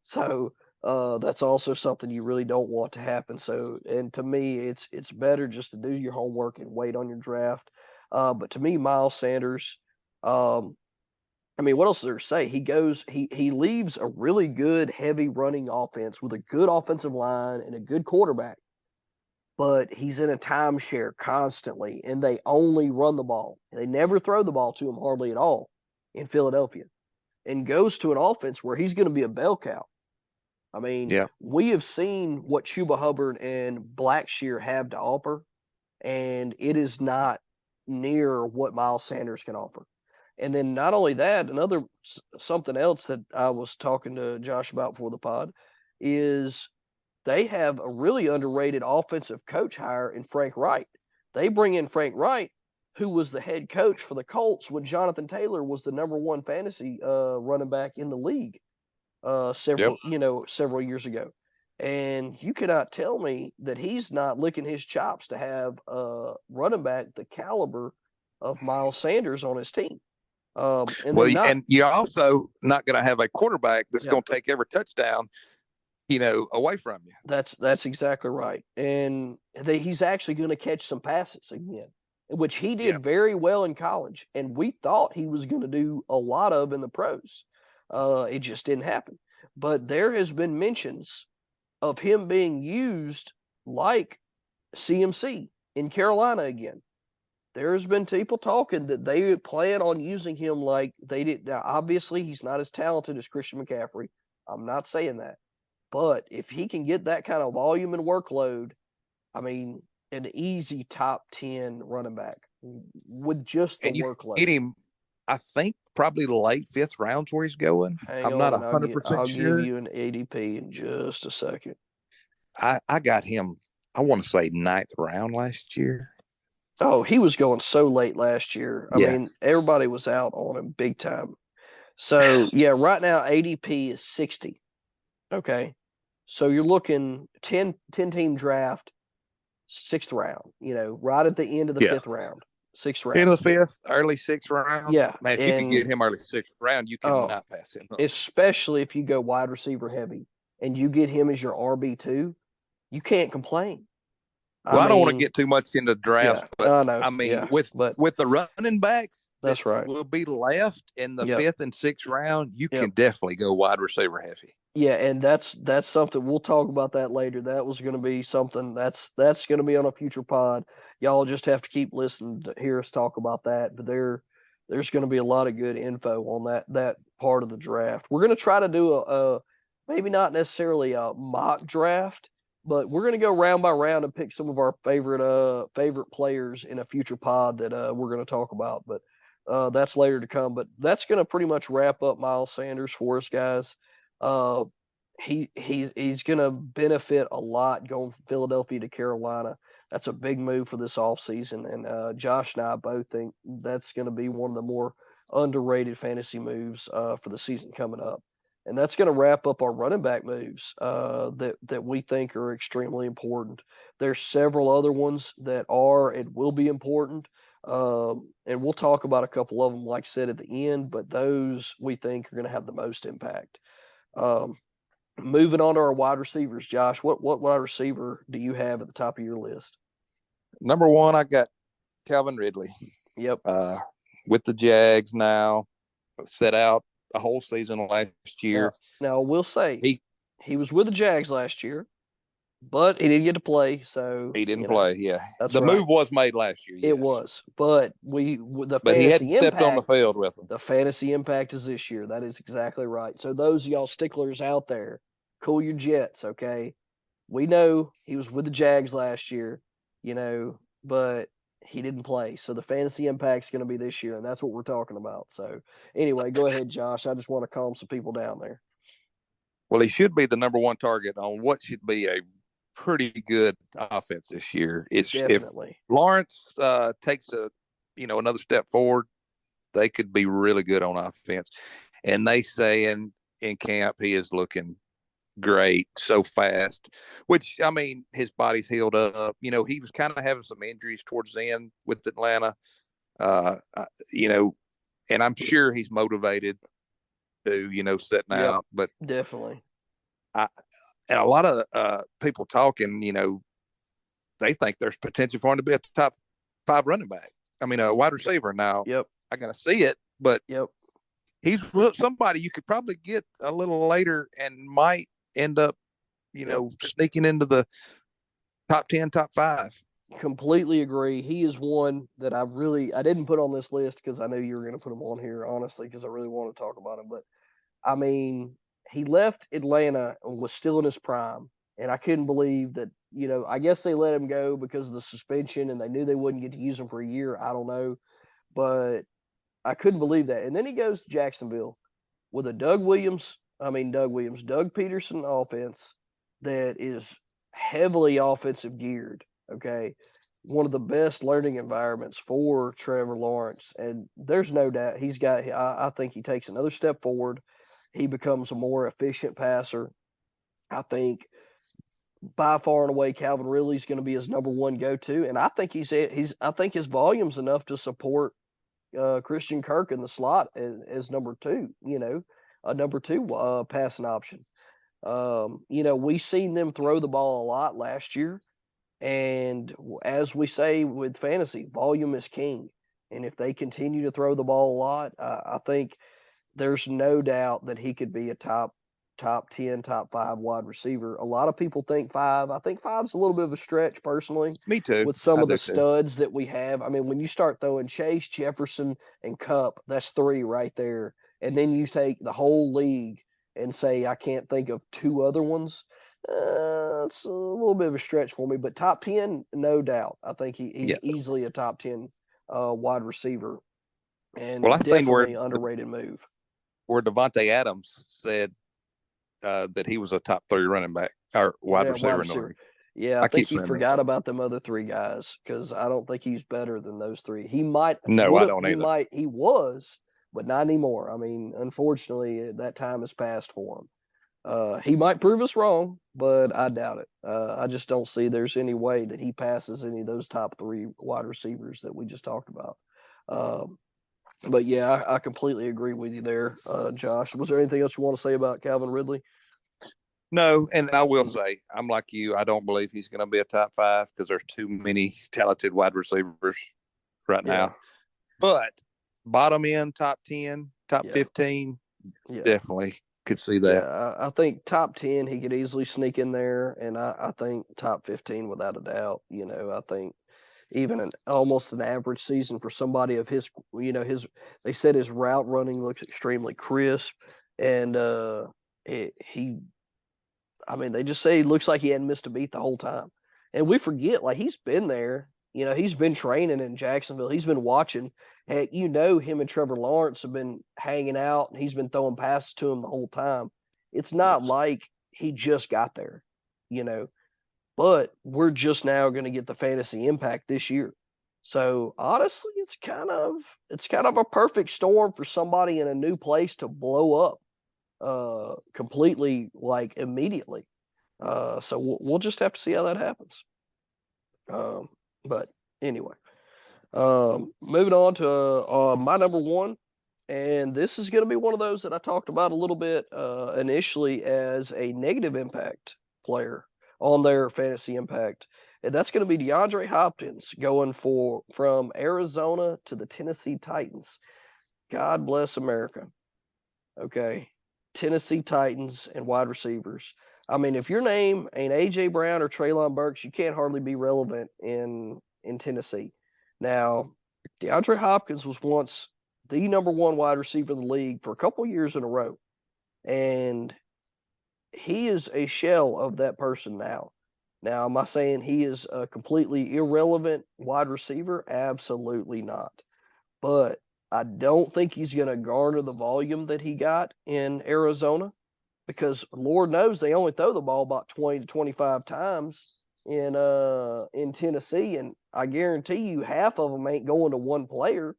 So that's also something you really don't want to happen. So, and to me, it's better just to do your homework and wait on your draft. But to me, Miles Sanders, what else is there to say? He leaves a really good, heavy running offense with a good offensive line and a good quarterback. But he's in a timeshare constantly, and they only run the ball. They never throw the ball to him hardly at all in Philadelphia, and goes to an offense where he's going to be a bell cow. We have seen what Chuba Hubbard and Blackshear have to offer, and it is not near what Miles Sanders can offer. And then not only that, something else that I was talking to Josh about before the pod is they have a really underrated offensive coach hire in Frank Wright. They bring in Frank Wright, who was the head coach for the Colts when Jonathan Taylor was the number 1 fantasy running back in the league several years ago. And you cannot tell me that he's not licking his chops to have a running back the caliber of Miles Sanders on his team. And you're also not going to have a quarterback that's going to take every touchdown away from you. That's exactly right. And he's actually going to catch some passes again, which he did very well in college. And we thought he was going to do a lot of in the pros. It just didn't happen. But there has been mentions of him being used like CMC in Carolina again. There's been people talking that they plan on using him like they did. Now, obviously, he's not as talented as Christian McCaffrey. I'm not saying that. But if he can get that kind of volume and workload, an easy top 10 running back with just the workload. Get him, I think, probably late 5th rounds where he's going. I'm not 100% sure. I'll give you an ADP in just a second. I got him, I want to say 9th round last year. Oh, he was going so late last year. I mean, everybody was out on him big time. So, right now ADP is 60. Okay. So you're looking 10-team draft, 6th round, right at the end of the 5th round, 6th round. End of the 5th, early 6th round. Yeah. Man, if you can get him early 6th round, you cannot pass him up. Especially if you go wide receiver heavy and you get him as your RB2, you can't complain. I don't want to get too much into drafts, but with the running backs, That's right. will be left in the Yep. 5th and 6th round, you Yep. can definitely go wide receiver heavy. Yeah, and that's something we'll talk about that later. That was going to be something that's going to be on a future pod. Y'all just have to keep listening to hear us talk about that. But there's going to be a lot of good info on that part of the draft. We're going to try to do a maybe not necessarily a mock draft, but we're going to go round by round and pick some of our favorite players in a future pod that we're going to talk about. But that's later to come. But that's going to pretty much wrap up Miles Sanders for us, guys. He's going to benefit a lot going from Philadelphia to Carolina. That's a big move for this offseason. And Josh and I both think that's going to be one of the more underrated fantasy moves for the season coming up. And that's going to wrap up our running back moves that we think are extremely important. There's several other ones that are and will be important. And we'll talk about a couple of them, like I said, at the end, but those we think are going to have the most impact. Moving on to our wide receivers, Josh, what wide receiver do you have at the top of your list? Number 1, I got Calvin Ridley. Yep. With the Jags now, set out a whole season last year. Now we'll say he was with the Jags last year, but he didn't get to play. So he didn't play. Yeah, the right. move was made last year. Yes. It was, but he hadn't stepped on the field with him. The fantasy impact is this year. That is exactly right. So those of y'all sticklers out there, cool your jets, okay? We know he was with the Jags last year, but he didn't play. So the fantasy impact is going to be this year, and that's what we're talking about. So anyway, go ahead, Josh. I just want to calm some people down there. Well, he should be the number 1 target on what should be a pretty good offense this year. It's definitely. If Lawrence takes another step forward, they could be really good on offense. And they say in camp he is looking great, so fast, which, I mean, his body's healed up. He was kind of having some injuries towards the end with Atlanta, and I'm sure he's motivated to, setting out. But definitely. And a lot of people talking, they think there's potential for him to be a top 5 running back. I mean, a wide receiver. Now, I got to see it, but he's somebody you could probably get a little later and might end up, sneaking into the top 10, top 5. Completely agree. He is one that I didn't put on this list because I knew you were going to put him on here, honestly, because I really want to talk about him. But, I mean, he left Atlanta and was still in his prime. And I couldn't believe that, I guess they let him go because of the suspension and they knew they wouldn't get to use him for a year. I don't know. But I couldn't believe that. And then he goes to Jacksonville with a Doug Peterson offense that is heavily offensive geared. Okay. One of the best learning environments for Trevor Lawrence. And there's no doubt I think he takes another step forward. He becomes a more efficient passer. I think by far and away, Calvin Ridley is going to be his number 1 go-to. And I think I think his volume's enough to support Christian Kirk in the slot as number 2, a number 2 passing option. We seen them throw the ball a lot last year. And as we say with fantasy, volume is king. And if they continue to throw the ball a lot, I think there's no doubt that he could be a top 10, top 5 wide receiver. A lot of people think 5. I think 5's a little bit of a stretch personally. Me too. With some of the studs that we have. I mean, when you start throwing Chase, Jefferson, and Kupp, that's 3 right there. And then you take the whole league and say, I can't think of 2 other ones. It's a little bit of a stretch for me, but top 10, no doubt. I think he's easily a top 10 wide receiver. And definitely underrated move. Where Devontae Adams said that he was a top 3 running back or wide receiver. Yeah, I think he forgot about them other 3 guys because I don't think he's better than those 3. He might. No, I don't either. He was, but not anymore. I mean, unfortunately, that time has passed for him. He might prove us wrong, but I doubt it. I just don't see there's any way that he passes any of those top 3 wide receivers that we just talked about. But yeah, I completely agree with you there, Josh. Was there anything else you want to say about Calvin Ridley? No, and I will say, I'm like you. I don't believe he's going to be a top 5 because there's too many talented wide receivers right now. But bottom end, top 10, top Yeah. 15, Yeah. definitely could see that. Yeah, I think top 10 he could easily sneak in there, and I think top 15 without a doubt. I think even almost an average season for somebody of his, they said his route running looks extremely crisp, and they just say he looks like he hadn't missed a beat the whole time. And we forget, like, he's been there. He's been training in Jacksonville. He's been watching. Heck, him and Trevor Lawrence have been hanging out, and he's been throwing passes to him the whole time. It's not like he just got there, but we're just now going to get the fantasy impact this year. So honestly, it's kind of a perfect storm for somebody in a new place to blow up completely, like, immediately. So we'll just have to see how that happens. But anyway, moving on to my number one, and this is going to be one of those that I talked about a little bit initially as a negative impact player on their fantasy impact, and that's going to be DeAndre Hopkins going from Arizona to the Tennessee Titans. God bless America. Okay. Tennessee Titans and wide receivers. I mean, if your name ain't A.J. Brown or Treylon Burks, you can't hardly be relevant in Tennessee. Now, DeAndre Hopkins was once the number one wide receiver in the league for a couple years in a row. And he is a shell of that person now. Now, am I saying he is a completely irrelevant wide receiver? Absolutely not. But I don't think he's going to garner the volume that he got in Arizona, because Lord knows they only throw the ball about 20 to 25 times in Tennessee, and I guarantee you half of them ain't going to one player.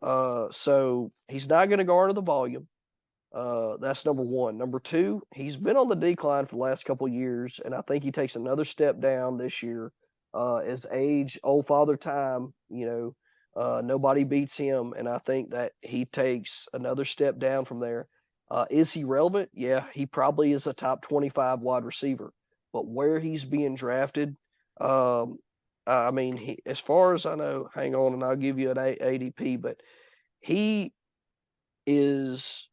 So he's not going to garner the volume. That's number one. Number two, he's been on the decline for the last couple of years, and I think he takes another step down this year. As age, old father time, nobody beats him, and I think that he takes another step down from there. Is he relevant? Yeah, he probably is a top 25 wide receiver. But where he's being drafted, as far as I know, hang on, and I'll give you an ADP, but he is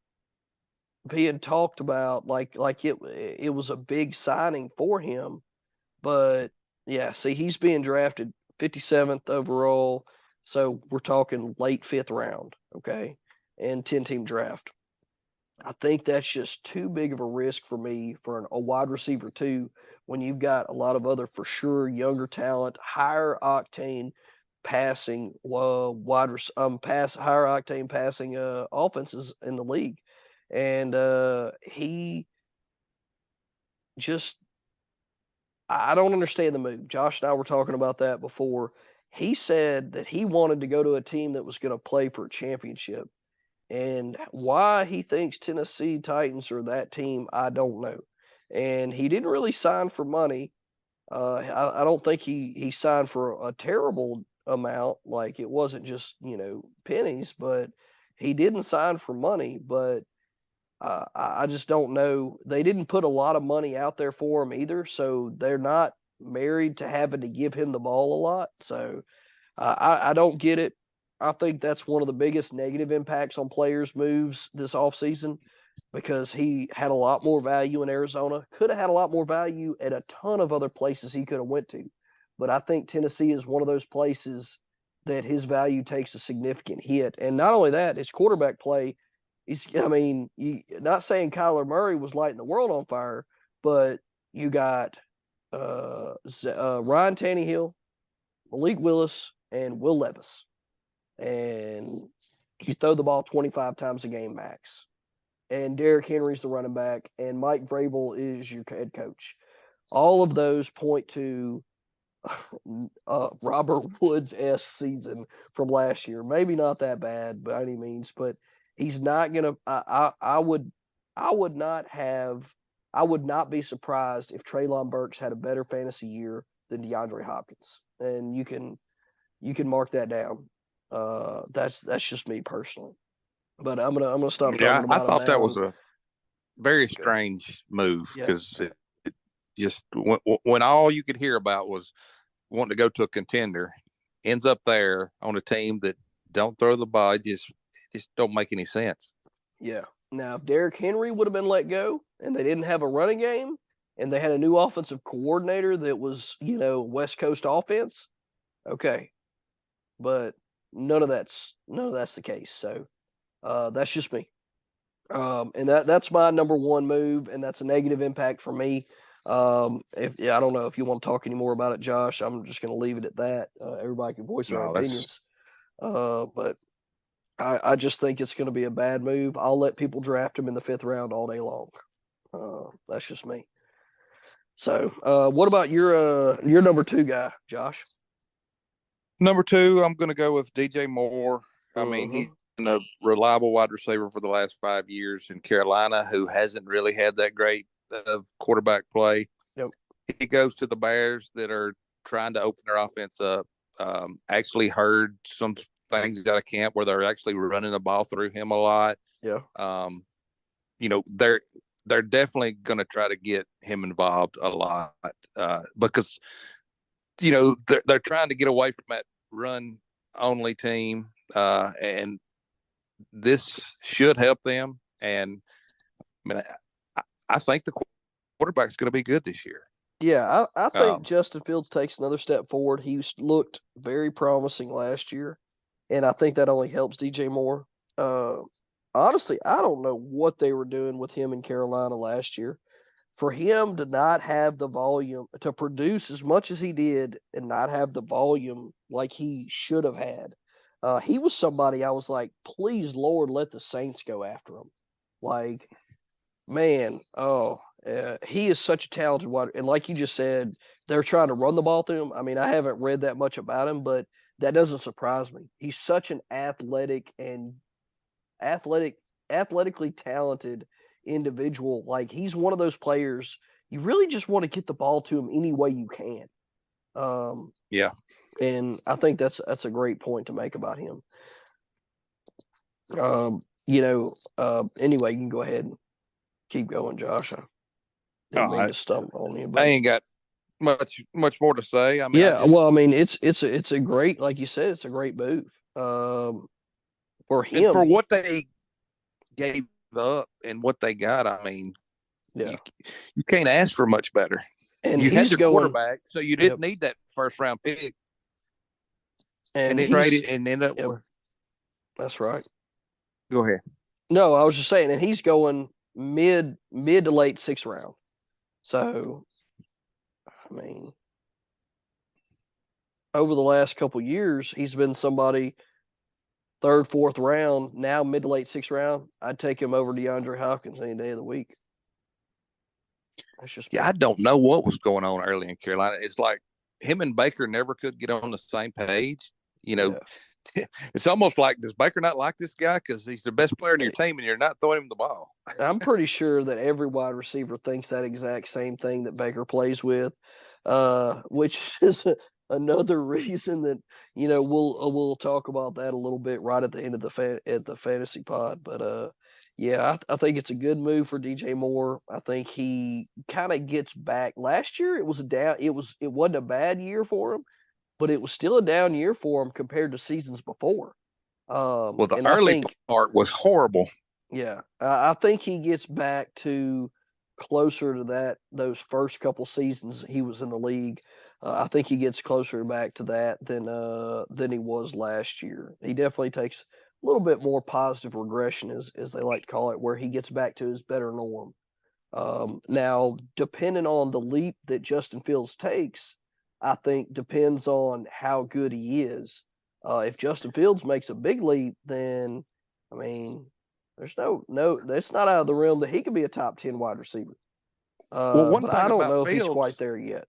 being talked about like it was a big signing for him. But yeah, see, he's being drafted 57th overall, so we're talking late 5th round, okay, and 10-team draft. I think that's just too big of a risk for me for a wide receiver too, when you've got a lot of other, for sure, younger talent, higher octane passing higher octane passing offenses in the league. And he just, I don't understand the move. Josh and I were talking about that before. He said that he wanted to go to a team that was going to play for a championship. And why he thinks Tennessee Titans are that team, I don't know. And he didn't really sign for money. I don't think he signed for a terrible amount. Like, it wasn't just, pennies, but he didn't sign for money. But I just don't know. They didn't put a lot of money out there for him either. So they're not married to having to give him the ball a lot. So I don't get it. I think that's one of the biggest negative impacts on players' moves this offseason, because he had a lot more value in Arizona, could have had a lot more value at a ton of other places he could have went to. But I think Tennessee is one of those places that his value takes a significant hit. And not only that, his quarterback play, not saying Kyler Murray was lighting the world on fire, but you got Ryan Tannehill, Malik Willis, and Will Levis. And you throw the ball 25 times a game max. And Derrick Henry's the running back, and Mike Vrabel is your head coach. All of those point to Robert Woods-esque season from last year. Maybe not that bad by any means, but he's not going to I would not be surprised if Treylon Burks had a better fantasy year than DeAndre Hopkins. And you can mark that down. That's just me personally. But I'm gonna stop talking about it. I thought that was now. a very strange move, because it just, when all you could hear about was wanting to go to a contender, ends up there on a team that don't throw the ball. just don't make any sense. Yeah. Now, if Derrick Henry would have been let go and they didn't have a running game and they had a new offensive coordinator that was, West Coast offense, okay. But none of that's the case. So that's just me. And that's my number one move, and that's a negative impact for me. I don't know if you want to talk any more about it, Josh. I'm just going to leave it at that. Everybody can voice their opinions. But I just think it's going to be a bad move. I'll let people draft him in the 5th round all day long. That's just me. So, what about your number 2 guy, Josh? Number 2, I'm going to go with DJ Moore. I mean, he's been a reliable wide receiver for the last 5 years in Carolina, who hasn't really had that great of quarterback play. Yep. He goes to the Bears that are trying to open their offense up. Actually heard some things out of camp where they're actually running the ball through him a lot. Yeah. They're definitely going to try to get him involved a lot because they're trying to get away from that run only team, and this should help them. And I mean, I think the quarterback's going to be good this year. Yeah, I think Justin Fields takes another step forward. He looked very promising last year, and I think that only helps DJ Moore. Honestly, I don't know what they were doing with him in Carolina last year. For him to not have the volume, to produce as much as he did and not have the volume like he should have had, he was somebody I was like, please, Lord, let the Saints go after him. Like, man, he is such a talented wide. And like you just said, they're trying to run the ball through him. I mean, I haven't read that much about him, but that doesn't surprise me. He's such an athletically talented individual. Like, he's one of those players you really just want to get the ball to him any way you can. Yeah. And I think that's a great point to make about him. Anyway, you can go ahead and keep going, Josh. I didn't mean to stumble on you, but I ain't got much more to say. I mean, it's a great, like you said, it's a great move for him. And for what they gave up and what they got, I mean, you can't ask for much better. And you had your quarterback, so you didn't need that 1st round pick. And they traded and ended up with. That's right. Go ahead. No, I was just saying, and he's going mid to late 6th round. So, I mean, over the last couple of years, he's been somebody 3rd, 4th round, now mid to late 6th round. I'd take him over DeAndre Hopkins any day of the week. That's just I don't know what was going on early in Carolina. It's like him and Baker never could get on the same page. It's almost like, does Baker not like this guy because he's the best player in your team and you're not throwing him the ball? I'm pretty sure that every wide receiver thinks that exact same thing that Baker plays with, which is another reason that we'll talk about that a little bit right at the end of the fantasy pod. But I think it's a good move for DJ Moore. I think he kind of gets back. Last year it wasn't a bad year for him, but it was still a down year for him compared to seasons before. The early part was horrible. Yeah, I think he gets back to closer to those first couple seasons he was in the league. I think he gets closer back to that than he was last year. He definitely takes a little bit more positive regression, as they like to call it, where he gets back to his better norm. Now, depending on the leap that Justin Fields takes, I think depends on how good he is. If Justin Fields makes a big leap, then, I mean, there's that's not out of the realm that he could be a top 10 wide receiver. But I don't know if he's quite there yet.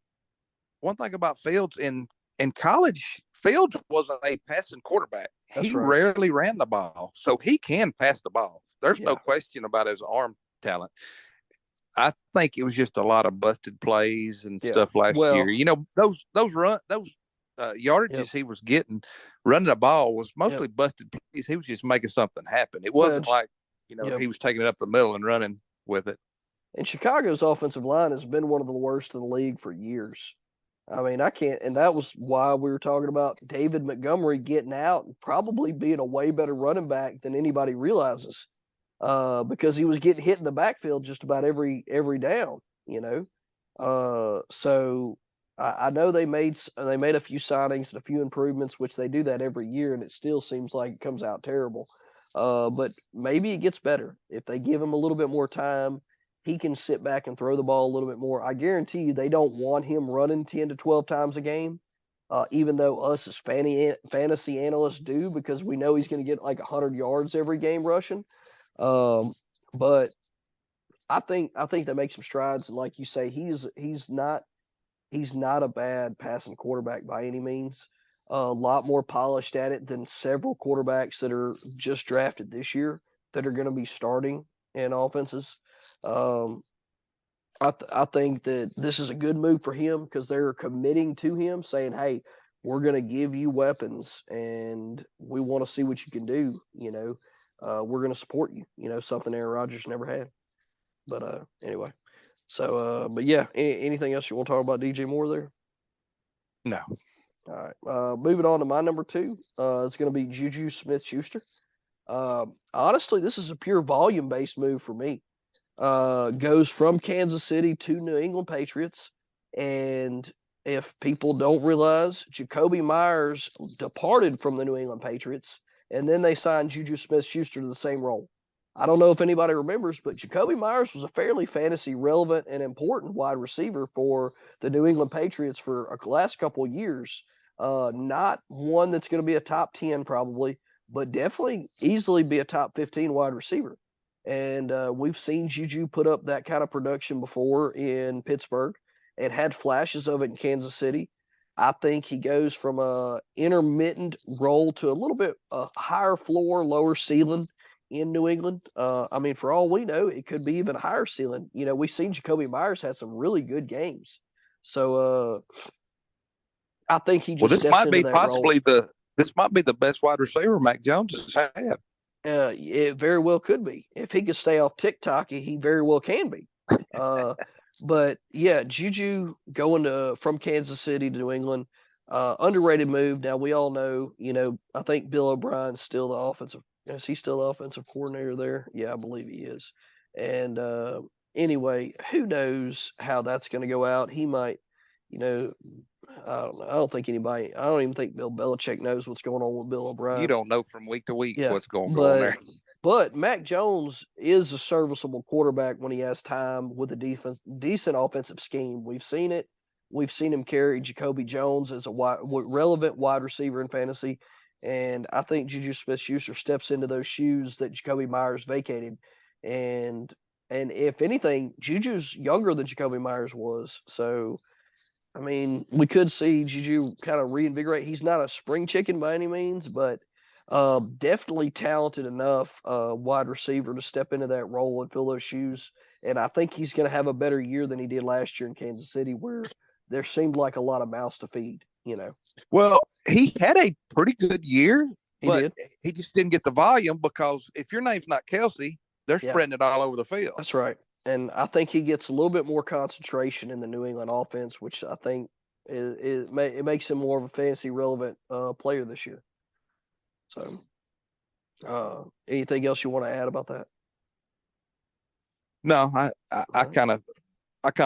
One thing about Fields in college, Fields wasn't a passing quarterback. He rarely ran the ball, so he can pass the ball. There's no question about his arm talent. I think it was just a lot of busted plays and stuff last year. Those yardages he was getting running the ball was mostly busted plays. He was just making something happen. It wasn't like he was taking it up the middle and running with it. And Chicago's offensive line has been one of the worst in the league for years. I mean, I can't, and that was why we were talking about David Montgomery getting out and probably being a way better running back than anybody realizes, because he was getting hit in the backfield just about every down, you know. So I know they made a few signings and a few improvements, which they do that every year, and it still seems like it comes out terrible. But maybe it gets better if they give him a little bit more time. He can sit back and throw the ball a little bit more. I guarantee you they don't want him running 10 to 12 times a game, even though us as fantasy analysts do, because we know he's going to get like 100 yards every game rushing. But I think they make some strides, and like you say, he's not a bad passing quarterback by any means. A lot more polished at it than several quarterbacks that are just drafted this year that are going to be starting in offenses. I think that this is a good move for him because they're committing to him, saying, "Hey, we're going to give you weapons, and we want to see what you can do. You know, we're going to support you. You know, something Aaron Rodgers never had." But anyway, so but yeah, anything else you want to talk about DJ Moore there? No. All right. Moving on to my number 2. It's going to be Juju Smith-Schuster. Honestly, this is a pure volume-based move for me. Goes from Kansas City to New England Patriots. And if people don't realize, Jacoby Myers departed from the New England Patriots, and then they signed Juju Smith-Schuster to the same role. I don't know if anybody remembers, but Jacoby Myers was a fairly fantasy relevant and important wide receiver for the New England Patriots for the last couple of years. Not one that's going to be a top 10 probably, but definitely easily be a top 15 wide receiver. And we've seen Juju put up that kind of production before in Pittsburgh and had flashes of it in Kansas City. I think he goes from a intermittent role to a little bit higher floor, lower ceiling in New England. I mean, for all we know, it could be even higher ceiling. You know, we've seen Jacoby Myers had some really good games. So I think he just this steps might into be that possibly role. this might be the best wide receiver Mac Jones has had. It very well could be. If he could stay off TikTok, he very well can be. But yeah, Juju going from Kansas City to New England, underrated move. Now we all know, you know, I think Bill O'Brien's still the offensive. Is he still the offensive coordinator there? Yeah, I believe he is. And anyway, who knows how that's going to go out? He might, you know, I don't know. I don't even think Bill Belichick knows what's going on with Bill O'Brien. You don't know from week to week what's going on there. But Mac Jones is a serviceable quarterback when he has time with a decent offensive scheme. We've seen it. We've seen him carry Jacoby Jones as a relevant wide receiver in fantasy. And I think Juju Smith-Schuster steps into those shoes that Jacoby Myers vacated. And if anything, Juju's younger than Jacoby Myers was. So, I mean, we could see Juju kind of reinvigorate. He's not a spring chicken by any means, but definitely talented enough wide receiver to step into that role and fill those shoes. And I think he's going to have a better year than he did last year in Kansas City, where there seemed like a lot of mouths to feed, you know. Well, he had a pretty good year, but did. He just didn't get the volume because if your name's not Kelsey, they're spreading it all over the field. That's right. And I think he gets a little bit more concentration in the New England offense, which I think it makes him more of a fantasy relevant player this year. So, anything else you want to add about that? No, I kind of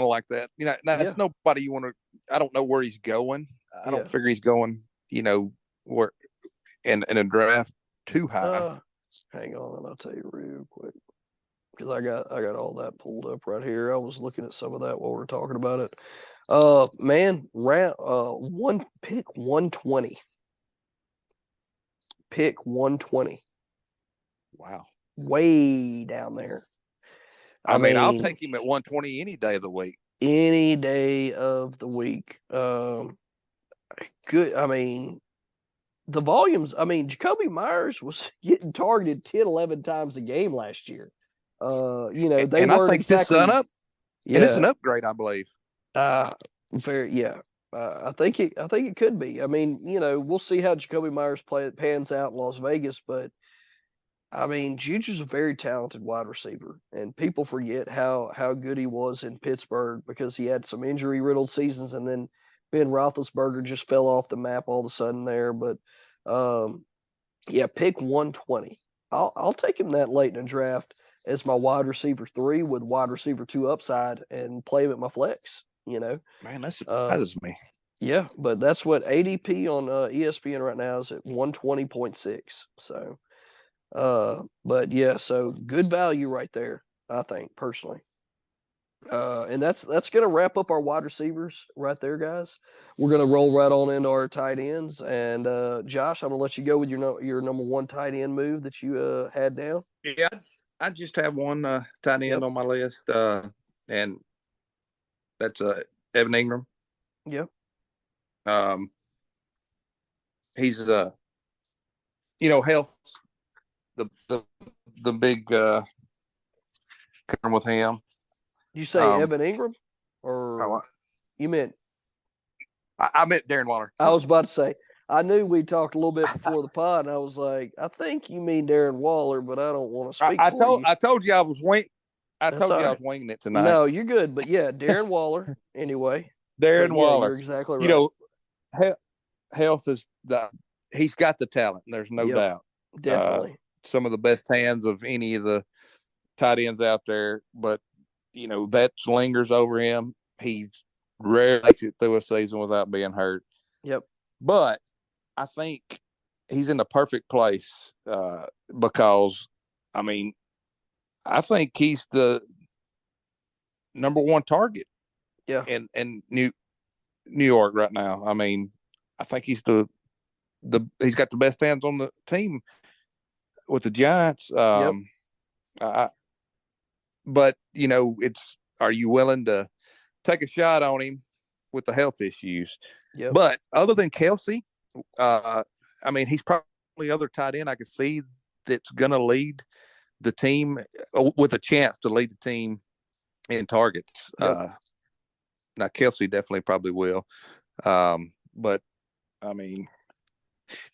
like that. You know, that's nobody you want to. I don't know where he's going. I don't figure he's going. You know, where in a draft too high. Hang on, and I'll tell you real quick because I got all that pulled up right here. I was looking at some of that while we were talking about it. Man, one pick 120. Pick 120. Wow. Way down there. I mean, I'll take him at 120 any day of the week. Any day of the week. Good. I mean, the volumes. I mean, Jacoby Myers was getting targeted 10, 11 times a game last year. You know, they weren't exactly. It's an upgrade, I believe. I think it could be. I mean, you know, we'll see how Jacoby Myers pans out in Las Vegas, but I mean, Juju's a very talented wide receiver, and people forget how good he was in Pittsburgh because he had some injury riddled seasons and then Ben Roethlisberger just fell off the map all of a sudden there, but yeah, pick 120. I'll take him that late in the draft as my wide receiver 3 with wide receiver 2 upside and play him at my flex. Man, that surprises me. Yeah, but that's what ADP on ESPN right now is at 120.6. So, but yeah, so good value right there, I think personally. And that's going to wrap up our wide receivers right there, guys. We're going to roll right on into our tight ends. And Josh, I'm going to let you go with your number 1 tight end move that you had down. Yeah, I just have one tight end on my list, and that's Evan Ingram. Yep. He's health, the big concern with him. You say Evan Ingram, or you meant? I meant Darren Waller. I was about to say. I knew we talked a little bit before the pod, and I was like, I think you mean Darren Waller, but I don't want to speak. I told you I was winging it tonight. No, you're good, but yeah, Darren Waller. Anyway, Darren Waller. You're exactly right. Health is he's got the talent. There's no doubt. Definitely. Some of the best hands of any of the tight ends out there, but that lingers over him. He rarely makes it through a season without being hurt. Yep. But I think he's in the perfect place because, I think he's the number 1 target. Yeah. In New York right now. I think he's he's got the best hands on the team with the Giants. But are you willing to take a shot on him with the health issues? Yep. But other than Kelsey, he's probably the other tight end I could see that's going to lead the team with a chance to lead the team in targets. Yep. Now Kelsey definitely probably will. But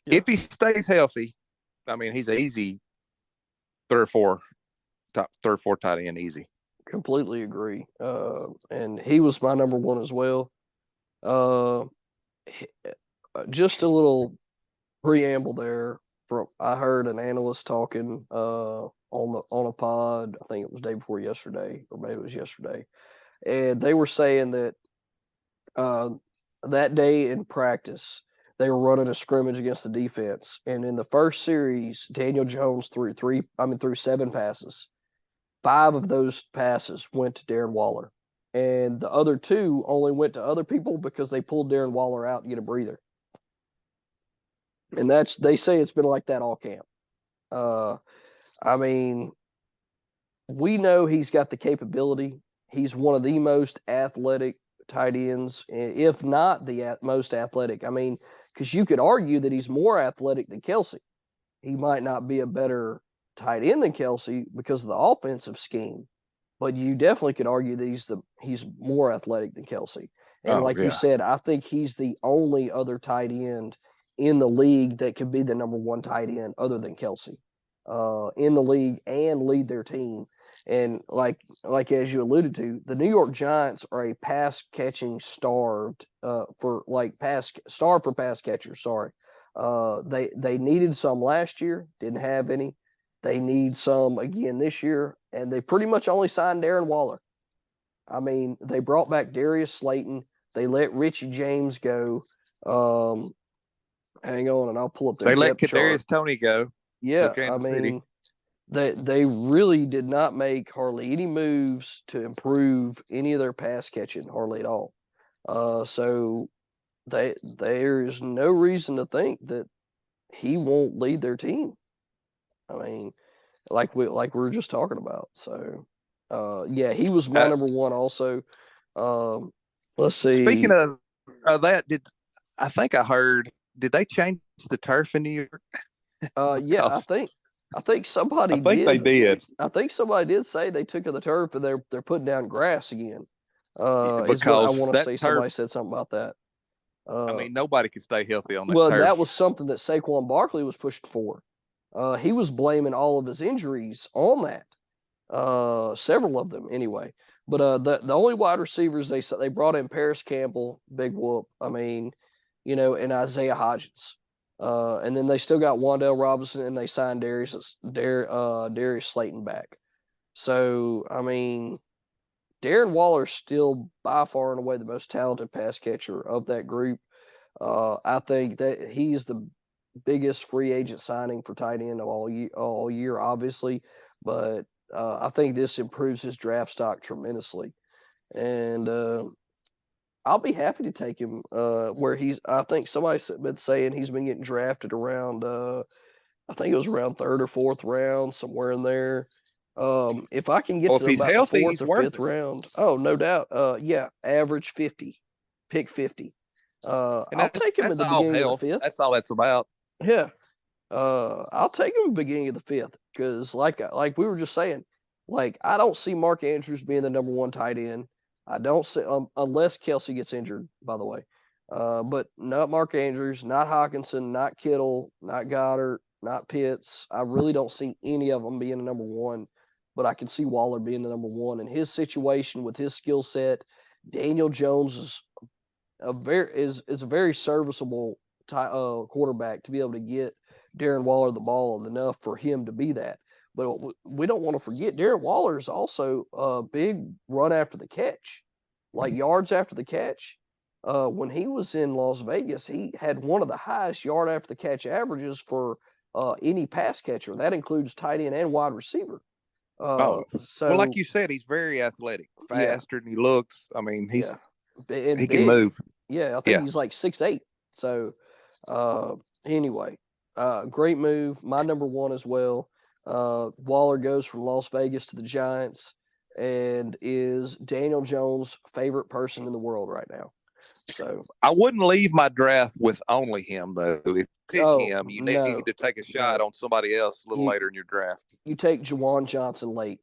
if he stays healthy, he's an easy 3 or 4 tight end, easy. Completely agree. And he was my number 1 as well. Just a little preamble there. I heard an analyst talking on a pod. I think it was day before yesterday, or maybe it was yesterday, and they were saying that that day in practice they were running a scrimmage against the defense, and in the first series, Daniel Jones threw 7 passes. 5 of those passes went to Darren Waller, and the other 2 only went to other people because they pulled Darren Waller out to get a breather. And they say it's been like that all camp. We know he's got the capability. He's one of the most athletic tight ends, if not the most athletic. Because you could argue that he's more athletic than Kelsey. He might not be a better tight end than Kelsey because of the offensive scheme, but you definitely could argue that he's more athletic than Kelsey. And you said, I think he's the only other tight end in the league that could be the number 1 tight end other than Kelsey in the league and lead their team. And like as you alluded to, the New York Giants are a pass catching starved for pass catchers. Sorry. They needed some last year, didn't have any. They need some again this year, and they pretty much only signed Darren Waller. They brought back Darius Slayton. They let Richie James go. Hang on, and I'll pull up their They let Kadarius Toney go. Yeah, City. they really did not make hardly any moves to improve any of their pass catching, hardly at all. So there is no reason to think that he won't lead their team. Like we were just talking about. So he was my number 1 also. Let's see. Speaking of that, I think I heard, did they change the turf in New York? I think somebody did. I think they did. I think somebody did say they took of the turf and they're putting down grass again. Because I want to say turf, somebody said something about that. Nobody can stay healthy on that turf. Well, that was something that Saquon Barkley was pushed for. He was blaming all of his injuries on that. several of them anyway. But the only wide receivers they brought in Paris Campbell, big whoop. I mean, and Isaiah Hodgins. And then they still got Wan'Dale Robinson, and they signed Darius Slayton back. So I mean, Darren Waller is still by far and away the most talented pass catcher of that group. I think that he's the biggest free agent signing for tight end of all year, obviously. But I think this improves his draft stock tremendously. And I'll be happy to take him where I think somebody's been saying he's been getting drafted around, I think it was around third or fourth round, somewhere in there. If I can get to if he's about healthy, the he's fourth or worth fifth it. round, oh, no doubt. Yeah, average 50, pick 50. I'll take him at the beginning of the fifth. That's all that's about. Yeah. I'll take him at the beginning of the fifth because, like we were just saying, like I don't see Mark Andrews being the number one tight end. I don't see unless Kelsey gets injured, by the way. But not Mark Andrews, not Hawkinson, not Kittle, not Goddard, not Pitts. I really don't see any of them being the number one. But I can see Waller being the number one. In his situation with his skill set, Daniel Jones is a very serviceable quarterback to be able to get Darren Waller the ball enough for him to be that. But we don't want to forget Darren Waller is also a big run after the catch, like yards after the catch. When he was in Las Vegas, he had one of the highest yard after the catch averages for any pass catcher. That includes tight end and wide receiver. Well, like you said, he's very athletic, Yeah. faster than he looks. I mean, he big. can move. Yeah, I think he's like 6'8". So anyway, great move. My number one as well. Waller goes from Las Vegas to the Giants and is Daniel Jones' favorite person in the world right now. So I wouldn't leave my draft with only him, though. If you pick him, you need to take a shot on somebody else a little later in your draft. You take Juwan Johnson late.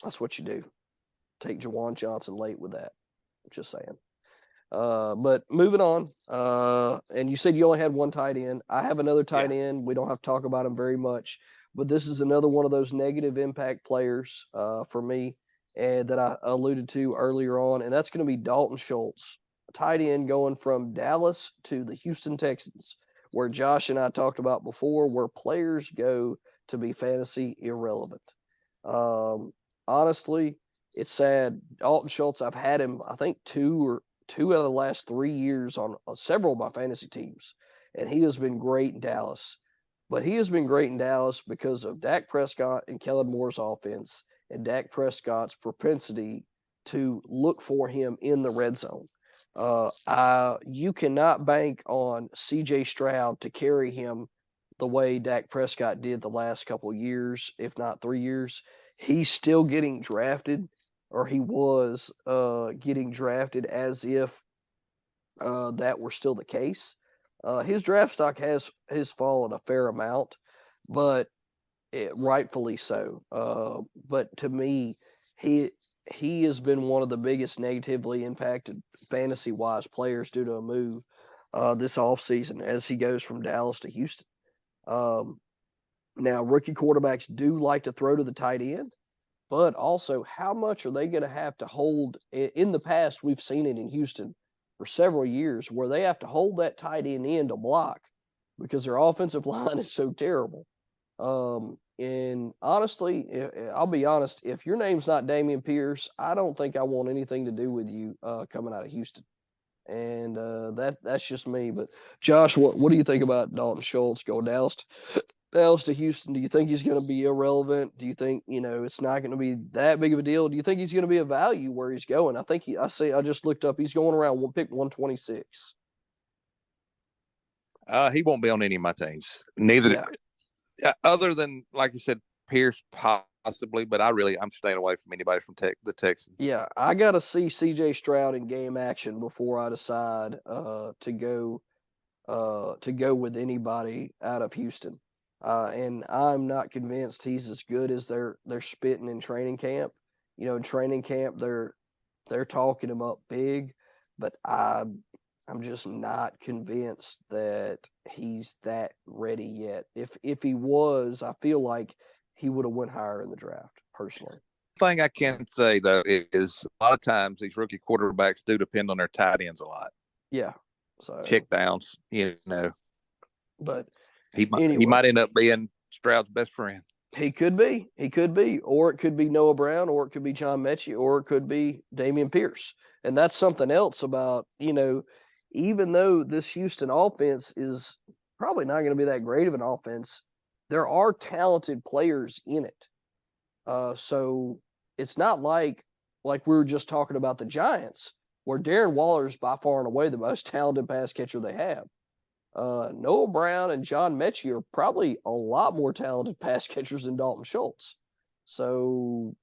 That's what you do. Take Juwan Johnson late with that. Just saying. But moving on, and you said you only had one tight end. I have another tight end. We don't have to talk about him very much, but this is another one of those negative impact players for me, and that I alluded to earlier on, and that's going to be Dalton Schultz, a tight end going from Dallas to the Houston Texans, where Josh and I talked about before, where players go to be fantasy irrelevant. Honestly, it's sad. Dalton Schultz, I've had him, I think, two out of the last 3 years on several of my fantasy teams, and he has been great in Dallas. But he has been great in Dallas because of Dak Prescott and Kellen Moore's offense and Dak Prescott's propensity to look for him in the red zone. You cannot bank on C.J. Stroud to carry him the way Dak Prescott did the last couple years, if not 3 years. He's still getting drafted, or he was getting drafted as if that were still the case. His draft stock has fallen a fair amount, but rightfully so. But to me, he has been one of the biggest negatively impacted fantasy-wise players due to a move this offseason as he goes from Dallas to Houston. Now, rookie quarterbacks do like to throw to the tight end, but also how much are they going to have to hold? In the past, we've seen it in Houston for several years where they have to hold that tight end in to block because their offensive line is so terrible. And honestly, I'll be honest, if your name's not Dameon Pierce, I don't think I want anything to do with you coming out of Houston. And that's just me. But Josh, what do you think about Dalton Schultz going Dallas to Houston? Do you think he's going to be irrelevant? Do you think it's not going to be that big of a deal? Do you think he's going to be a value where he's going? I think I just looked up. He's going around pick 126. He won't be on any of my teams. Neither, other than like you said, Pierce possibly. But I'm staying away from anybody from the Texans. Yeah, I got to see C.J. Stroud in game action before I decide to go with anybody out of Houston. And I'm not convinced he's as good as they're spitting in training camp. In training camp they're talking him up big, but I'm just not convinced that he's that ready yet. If he was, I feel like he would have went higher in the draft, personally. Thing I can say, though, is a lot of times these rookie quarterbacks do depend on their tight ends a lot. Yeah. So check downs, But he anyway, might end up being Stroud's best friend. He could be, or it could be Noah Brown, or it could be John Mechie, or it could be Damian Pierce. And that's something else about, even though this Houston offense is probably not going to be that great of an offense, there are talented players in it. So it's not like we were just talking about the Giants, where Darren Waller is by far and away the most talented pass catcher they have. Noah Brown and John Mechie are probably a lot more talented pass catchers than Dalton Schultz. So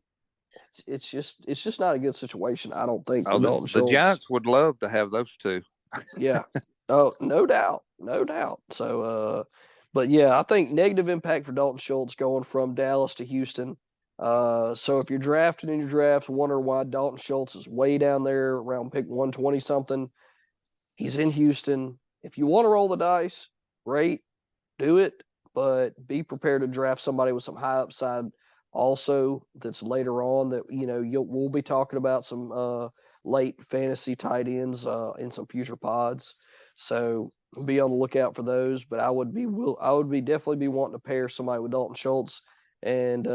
it's just not a good situation, I don't think, for Dalton Schultz. The Giants would love to have those two. Yeah. Oh, no doubt. So but yeah, I think negative impact for Dalton Schultz going from Dallas to Houston. So if you're drafting in your draft, wondering why Dalton Schultz is way down there around pick 120 something, he's in Houston. If you want to roll the dice, great, do it, but be prepared to draft somebody with some high upside also that's later on that, we'll be talking about some late fantasy tight ends in some future pods. So be on the lookout for those, but I would be definitely be wanting to pair somebody with Dalton Schultz, and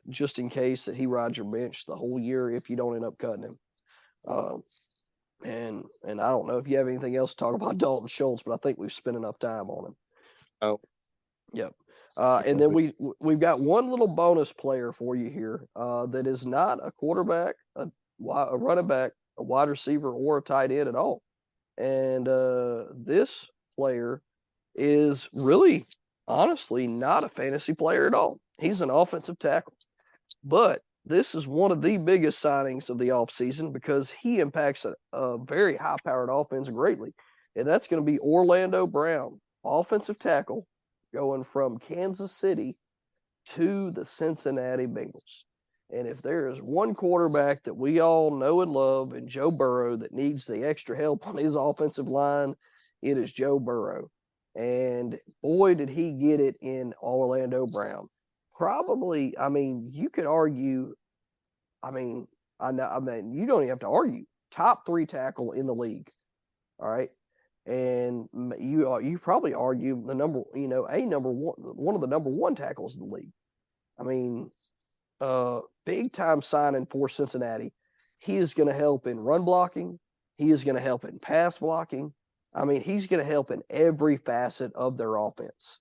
just in case that he rides your bench the whole year if you don't end up cutting him. And I don't know if you have anything else to talk about Dalton Schultz, but I think we've spent enough time on him. Oh, yep. And then we've got one little bonus player for you here that is not a quarterback, a running back, a wide receiver, or a tight end at all. And this player is really, honestly, not a fantasy player at all. He's an offensive tackle, but this is one of the biggest signings of the offseason because he impacts a very high-powered offense greatly, and that's going to be Orlando Brown, offensive tackle, going from Kansas City to the Cincinnati Bengals. And if there is one quarterback that we all know and love in Joe Burrow that needs the extra help on his offensive line, it is Joe Burrow. And boy, did he get it in Orlando Brown. Probably, you could argue, you don't even have to argue, top 3 tackle in the league. All right. And you probably argue one of the number 1 tackles in the league. Big time signing for Cincinnati. He is going to help in run blocking. He is going to help in pass blocking. He's going to help in every facet of their offense.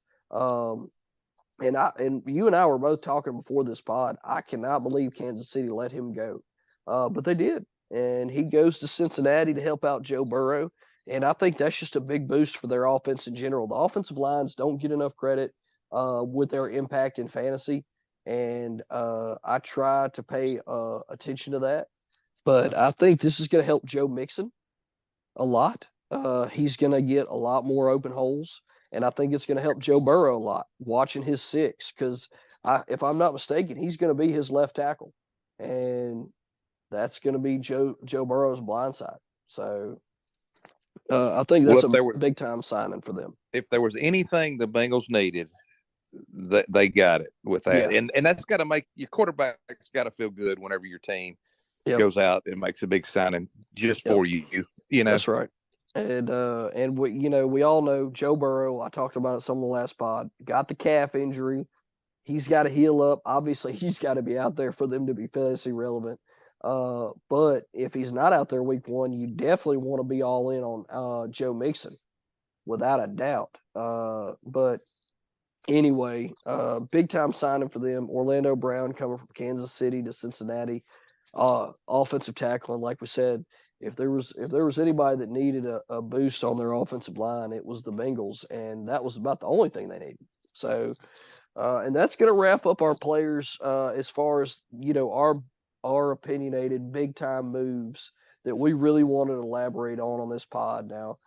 And you and I were both talking before this pod. I cannot believe Kansas City let him go, but they did. And he goes to Cincinnati to help out Joe Burrow. And I think that's just a big boost for their offense in general. The offensive lines don't get enough credit with their impact in fantasy. And I try to pay attention to that. But I think this is going to help Joe Mixon a lot. He's going to get a lot more open holes. And I think it's going to help Joe Burrow a lot, watching his 6, because if I'm not mistaken, he's going to be his left tackle. And that's going to be Joe Burrow's blind side. So I think that's a big-time signing for them. If there was anything the Bengals needed, they got it with that. Yeah. And that's got to make your quarterback's got to feel good whenever your team goes out and makes a big signing just for you. That's right. And we all know Joe Burrow. I talked about it some of the last pod. Got the calf injury. He's got to heal up. Obviously, he's got to be out there for them to be fantasy relevant. But if he's not out there week 1, you definitely want to be all in on Joe Mixon, without a doubt. But anyway, big time signing for them. Orlando Brown coming from Kansas City to Cincinnati, offensive tackle. And like we said, if there was anybody that needed a boost on their offensive line, it was the Bengals, and that was about the only thing they needed. So, and that's going to wrap up our players as far as our opinionated big time moves that we really wanted to elaborate on this pod. Now,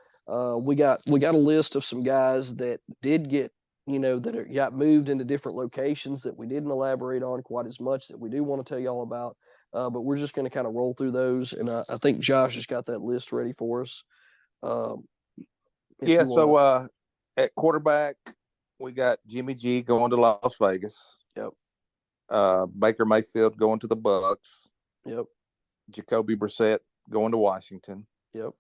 we got a list of some guys that did get got moved into different locations that we didn't elaborate on quite as much that we do want to tell you all about. But we're just going to kind of roll through those. And I think Josh has got that list ready for us. So at quarterback, we got Jimmy G going to Las Vegas. Yep. Baker Mayfield going to the Bucks. Yep. Jacoby Brissett going to Washington. Yep.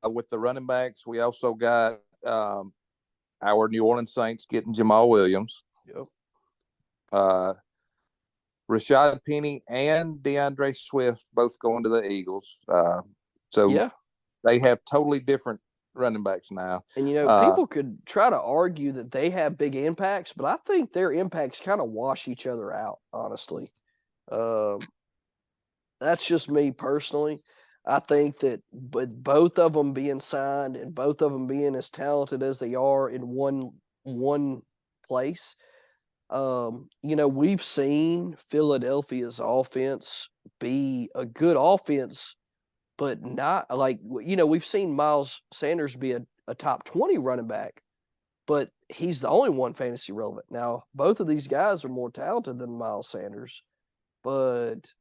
With the running backs, we also got our New Orleans Saints getting Jamal Williams. Yep. Rashad Penny and DeAndre Swift both going to the Eagles. So yeah, they have totally different running backs now. And, people could try to argue that they have big impacts, but I think their impacts kind of wash each other out, honestly. That's just me personally. I think that with both of them being signed and both of them being as talented as they are in one place, we've seen Philadelphia's offense be a good offense, but not like, we've seen Miles Sanders be a top 20 running back, but he's the only one fantasy relevant. Now, both of these guys are more talented than Miles Sanders, but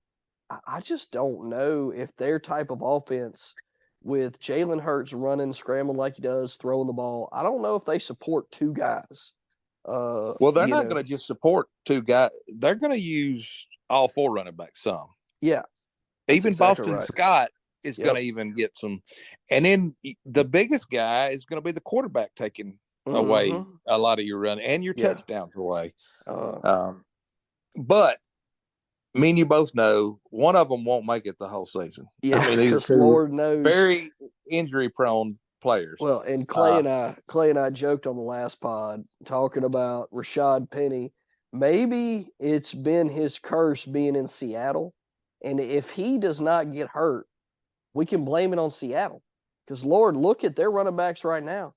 I just don't know if their type of offense with Jalen Hurts running, scrambling like he does, throwing the ball, I don't know if they support two guys. Well, they're not going to just support two guys. They're going to use all four running backs some. Yeah. Even exactly Boston right. Scott is going to even get some. And then the biggest guy is going to be the quarterback taking away a lot of your run and your touchdowns away. But me and you both know one of them won't make it the whole season. Yeah, because Lord knows. Very injury-prone players. Well, and Clay and I joked on the last pod talking about Rashad Penny. Maybe it's been his curse being in Seattle, and if he does not get hurt, we can blame it on Seattle. Because Lord, look at their running backs right now.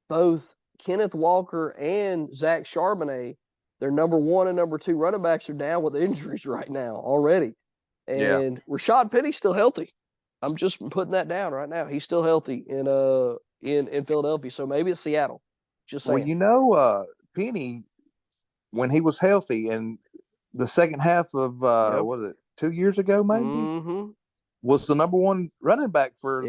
Both Kenneth Walker and Zach Charbonnet, their number 1 and number 2 running backs are down with injuries right now already. And Rashad Penny's still healthy. I'm just putting that down right now. He's still healthy in Philadelphia. So maybe it's Seattle. Just saying. Well, Penny, when he was healthy in the second half of what was it, 2 years ago, maybe? Was the number 1 running back for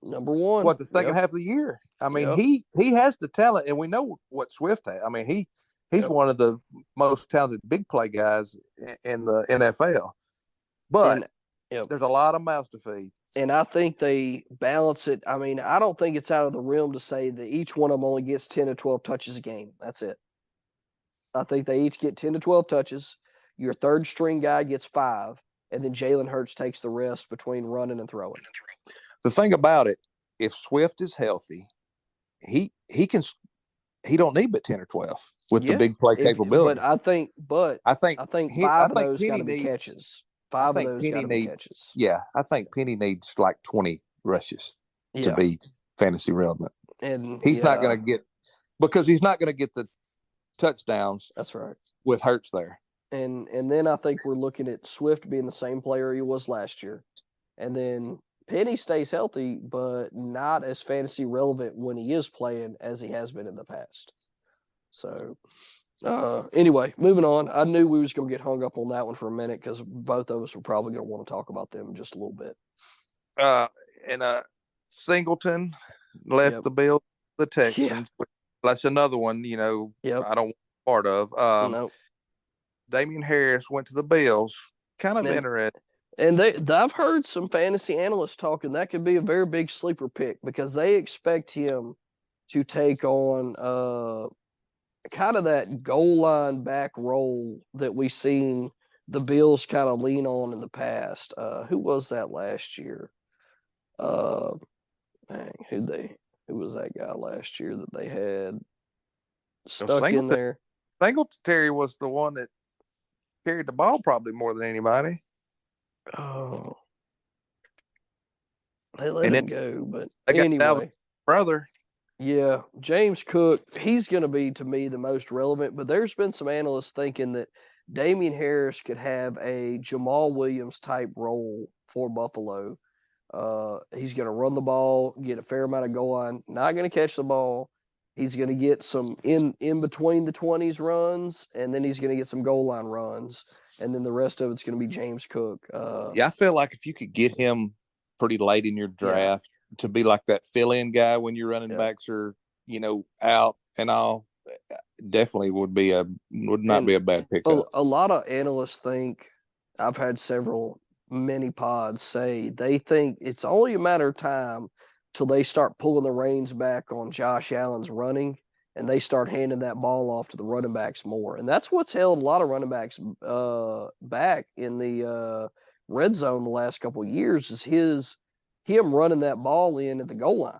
number 1. What, the second half of the year? I mean, he has the talent, and we know what Swift has. I mean, he's one of the most talented big play guys in the NFL. But there's a lot of mouths to feed. And I think they balance it. I mean, I don't think it's out of the realm to say that each one of them only gets 10 to 12 touches a game. That's it. I think they each get 10 to 12 touches. Your third string guy gets 5, and then Jalen Hurts takes the rest between running and throwing. The thing about it, if Swift is healthy, he don't need but 10 or 12 with the big play capability. But I think 5 of those got to be catches. 5 of those got to be catches. Yeah, I think Penny needs like 20 rushes to be fantasy relevant. And he's not going to get, because he's not going to get the touchdowns. That's right. With Hurts there. And then I think we're looking at Swift being the same player he was last year. And then Penny stays healthy, but not as fantasy relevant when he is playing as he has been in the past. So anyway, moving on. I knew we was going to get hung up on that one for a minute because both of us were probably going to want to talk about them just a little bit. And Singleton left the Bills, the Texans. Yeah. That's another one, I don't want part of. No. Damian Harris went to the Bills. Kind of interesting. And I've heard some fantasy analysts talking that could be a very big sleeper pick because they expect him to take on kind of that goal line back role that we've seen the Bills kind of lean on in the past. Who was that last year? Who was that guy last year that they had stuck in there? Singletary was the one that carried the ball probably more than anybody. Oh, they let him go, but anyway, brother. Yeah, James Cook, he's going to be, to me, the most relevant, but there's been some analysts thinking that Damian Harris could have a Jamal Williams type role for Buffalo. He's going to run the ball, get a fair amount of goal line, not going to catch the ball. He's going to get some in between the 20s runs, and then he's going to get some goal line runs, and then the rest of it's going to be James Cook. I feel like if you could get him pretty late in your draft, to be like that fill-in guy when your running backs are, out and all. definitely would not be a bad pickup. A lot of analysts think, I've had several mini pods say they think it's only a matter of time till they start pulling the reins back on Josh Allen's running and they start handing that ball off to the running backs more. And that's what's held a lot of running backs back in the red zone the last couple of years is him running that ball in at the goal line.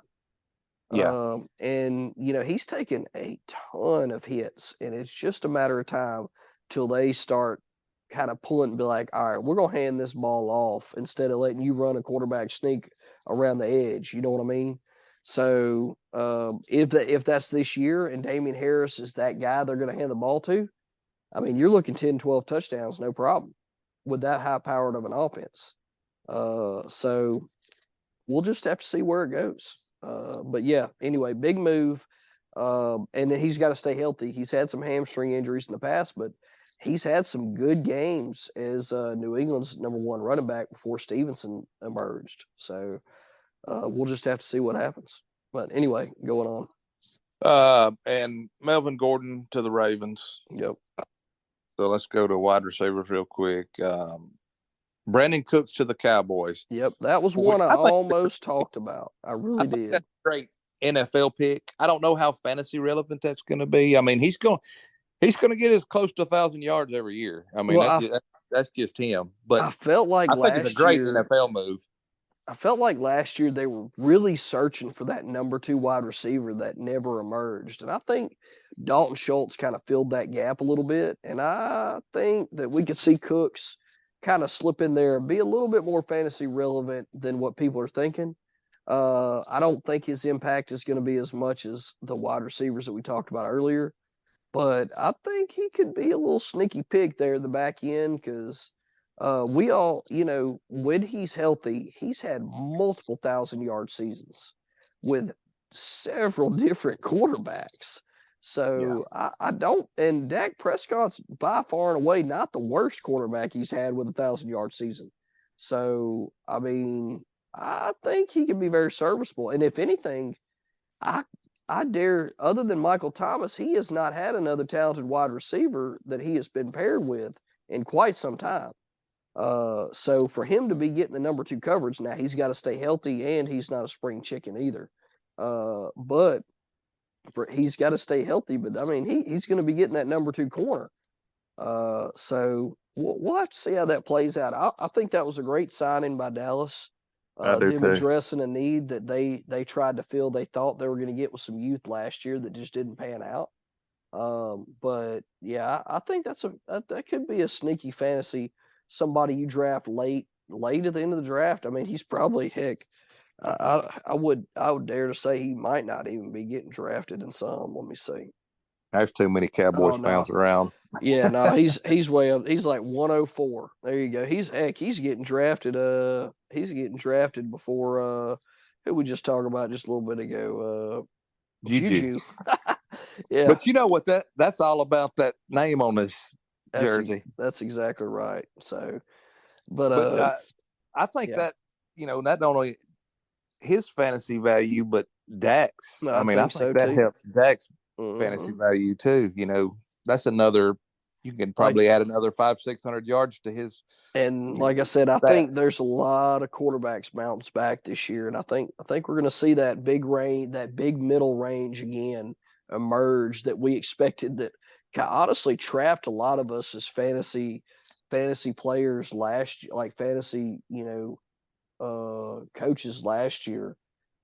Yeah. And he's taken a ton of hits, and it's just a matter of time till they start kind of pulling and be like, all right, we're going to hand this ball off instead of letting you run a quarterback sneak around the edge. You know what I mean? So if that's this year and Damian Harris is that guy they're going to hand the ball to, I mean, you're looking 10, 12 touchdowns, no problem, with that high-powered of an offense. So we'll just have to see where it goes. But yeah, anyway, big move. And he's got to stay healthy. He's had some hamstring injuries in the past, but he's had some good games as New England's number one running back before Stevenson emerged. So we'll just have to see what happens. But anyway, going on. And Melvin Gordon to the Ravens. Yep. So let's go to wide receivers real quick. Brandon Cooks to the Cowboys. Yep, that was one I almost talked about. I really did. That's a great NFL pick. I don't know how fantasy relevant that's going to be. I mean, he's going to get as close to 1,000 yards every year. I mean, that's just him. But I felt like I think it's a great NFL move. I felt like last year they were really searching for that number 2 wide receiver that never emerged. And I think Dalton Schultz kind of filled that gap a little bit. And I think that we could see Cooks kind of slip in there and be a little bit more fantasy relevant than what people are thinking. I don't think his impact is going to be as much as the wide receivers that we talked about earlier, but I think he could be a little sneaky pick there at the back end because we all, when he's healthy, he's had multiple 1,000-yard seasons with several different quarterbacks. So yeah. I don't, and Dak Prescott's by far and away not the worst quarterback he's had with a 1,000-yard season. So, I mean, I think he can be very serviceable. And if anything, I dare, other than Michael Thomas, he has not had another talented wide receiver that he has been paired with in quite some time. So for him to be getting the number 2 coverage, now he's got to stay healthy and he's not a spring chicken either. But he's got to stay healthy, but I mean, he's going to be getting that number 2 corner. So we'll have to see how that plays out. I think that was a great signing by Dallas. Them addressing a need that they tried to fill. They thought they were going to get with some youth last year that just didn't pan out. But yeah, I think that could be a sneaky fantasy. Somebody you draft late at the end of the draft. I mean, he's probably I would dare to say he might not even be getting drafted in some. Let me see. There's too many Cowboys fans around. Yeah, no, he's way up. He's like 104. There you go. He's getting drafted. He's getting drafted before who we just talked about just a little bit ago. Juju. Yeah. But you know what that's all about, that name on his jersey. That's exactly right. So, but I think that not only his fantasy value, but Dak's. I think that helps Dak's fantasy value too. That's another. You can probably add another 500-600 yards to his. And like I said, I think there's a lot of quarterbacks bounce back this year, and I think we're going to see that big range, that big middle range again emerge that we expected. That honestly trapped a lot of us as fantasy players last year, like fantasy, coaches last year.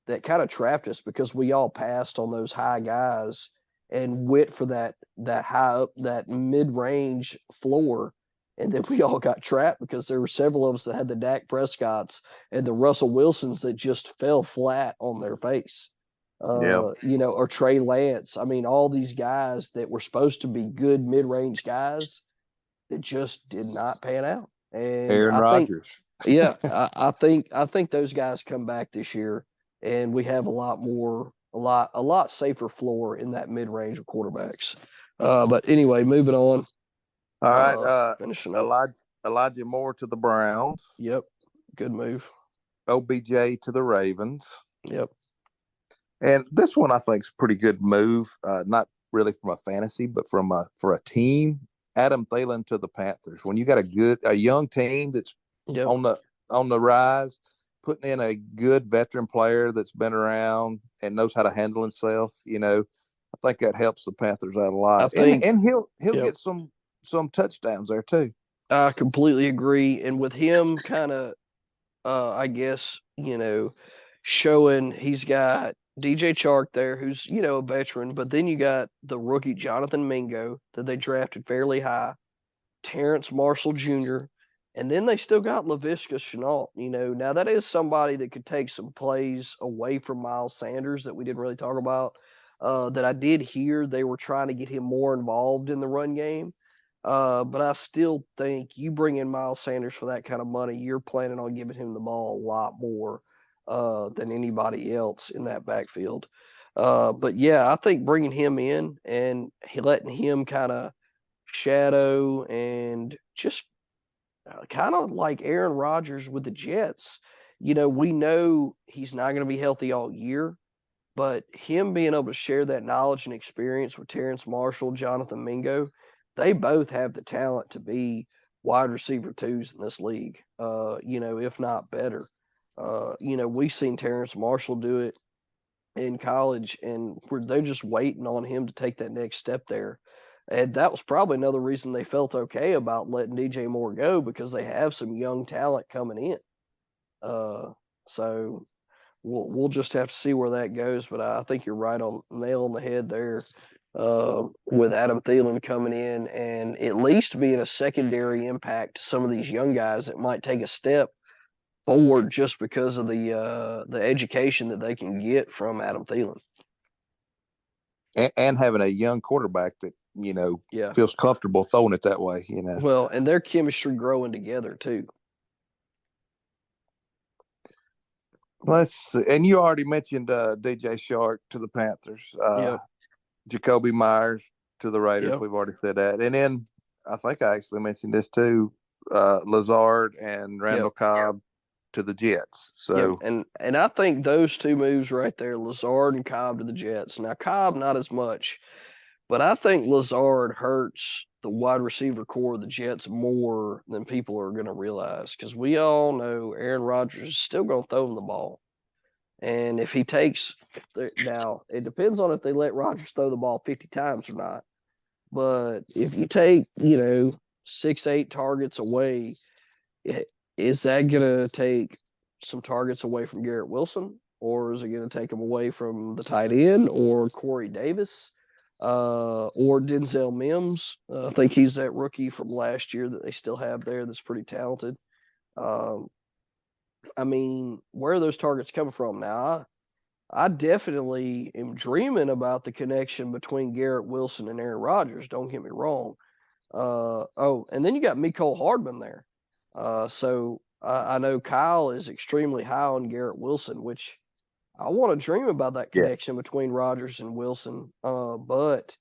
That kind of trapped us because we all passed on those high guys and went for that high up, that mid-range floor. And then we all got trapped because there were several of us that had the Dak Prescotts and the Russell Wilsons that just fell flat on their face. Or Trey Lance. I mean, all these guys that were supposed to be good mid-range guys that just did not pan out. And Aaron Rodgers. I think those guys come back this year, and we have a lot safer floor in that mid-range of quarterbacks. But anyway, moving on. All right. Finishing up. Elijah Moore to the Browns. Yep. Good move. OBJ to the Ravens. Yep. And this one I think is a pretty good move. Not really from a fantasy, but for a team, Adam Thielen to the Panthers. When you got a young team that's on the rise, putting in a good veteran player that's been around and knows how to handle himself, I think that helps the Panthers out a lot. And he'll get some touchdowns there too. I completely agree. And with him kind of, I guess, showing he's got DJ Chark there, who's, a veteran, but then you got the rookie Jonathan Mingo that they drafted fairly high, Terrence Marshall Jr., and then they still got Laviska Shenault. Now that is somebody that could take some plays away from Miles Sanders that we didn't really talk about. That I did hear they were trying to get him more involved in the run game. But I still think you bring in Miles Sanders for that kind of money, you're planning on giving him the ball a lot more than anybody else in that backfield. But yeah, I think bringing him in and letting him kind of shadow and just kind of like Aaron Rodgers with the Jets. We know he's not going to be healthy all year, but him being able to share that knowledge and experience with Terrence Marshall, Jonathan Mingo, they both have the talent to be wide receiver twos in this league, if not better. We've seen Terrence Marshall do it in college, and they're just waiting on him to take that next step there. And that was probably another reason they felt okay about letting DJ Moore go, because they have some young talent coming in. So we'll just have to see where that goes. But I think you're right on nail on the head there with Adam Thielen coming in and at least being a secondary impact to some of these young guys that might take a step forward just because of the education that they can get from Adam Thielen. And having a young quarterback that, feels comfortable throwing it that way, Well, and their chemistry growing together too. Let's see. And you already mentioned DJ Chark to the Panthers. Jacoby Myers to the Raiders. Yep. We've already said that. And then I think I actually mentioned this too, Lazard and Randall Cobb to the Jets. So and I think those two moves right there, Lazard and Cobb to the Jets. Now Cobb not as much, but I think Lazard hurts the wide receiver core of the Jets more than people are going to realize, because we all know Aaron Rodgers is still going to throw him the ball. And if he takes now, it depends on if they let Rodgers throw the ball 50 times or not. But if you take, 6-8 targets away, is that going to take some targets away from Garrett Wilson? Or is it going to take them away from the tight end or Corey Davis or Denzel Mims? I think he's that rookie from last year that they still have there that's pretty talented. Where are those targets coming from? Now, I definitely am dreaming about the connection between Garrett Wilson and Aaron Rodgers. Don't get me wrong. And then you got Mecole Hardman there. So I know Kyle is extremely high on Garrett Wilson, which I want to dream about that connection between Rodgers and Wilson. But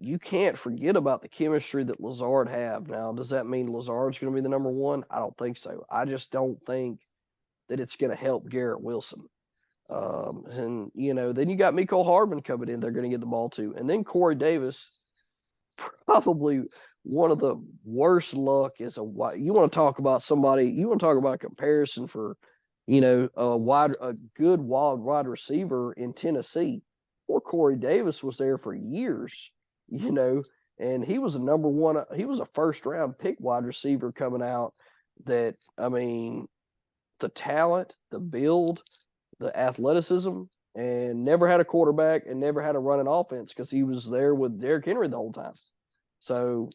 you can't forget about the chemistry that Lazard have. Now, does that mean Lazard's going to be the number one? I don't think so. I just don't think that it's going to help Garrett Wilson. Then you got Mecole Hardman coming in. They're going to get the ball to. And then Corey Davis, probably one of the worst luck is you want to talk about somebody, you want to talk about a comparison for, a good wide receiver in Tennessee. Poor Corey Davis was there for years, and he was he was a first round pick wide receiver coming out that, the talent, the build, the athleticism, and never had a quarterback and never had a running offense because he was there with Derrick Henry the whole time. So,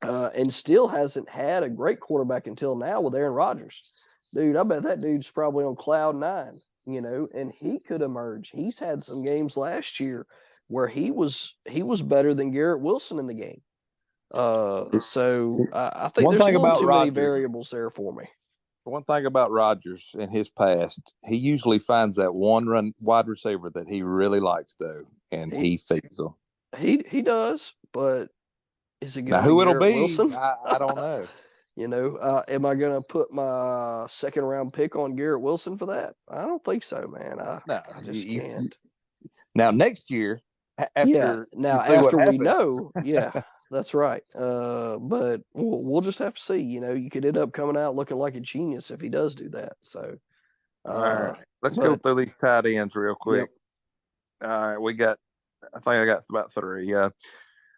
and still hasn't had a great quarterback until now with Aaron Rodgers. Dude, I bet that dude's probably on cloud 9. And he could emerge. He's had some games last year where he was better than Garrett Wilson in the game. So I think there's a little too many variables there for me. One thing about Rodgers in his past, he usually finds that one wide receiver that he really likes, though, and he feeds them. He does, but is it going to be Garrett it'll be? Wilson? I don't know. Am I going to put my second round pick on Garrett Wilson for that? I don't think so, man. I just can't. Now, next year, after Now you see what after we happens. know, that's right. But we'll just have to see. You could end up coming out looking like a genius if he does do that. So, All right, let's go through these tight ends real quick. Yep. All right, I think I got about 3.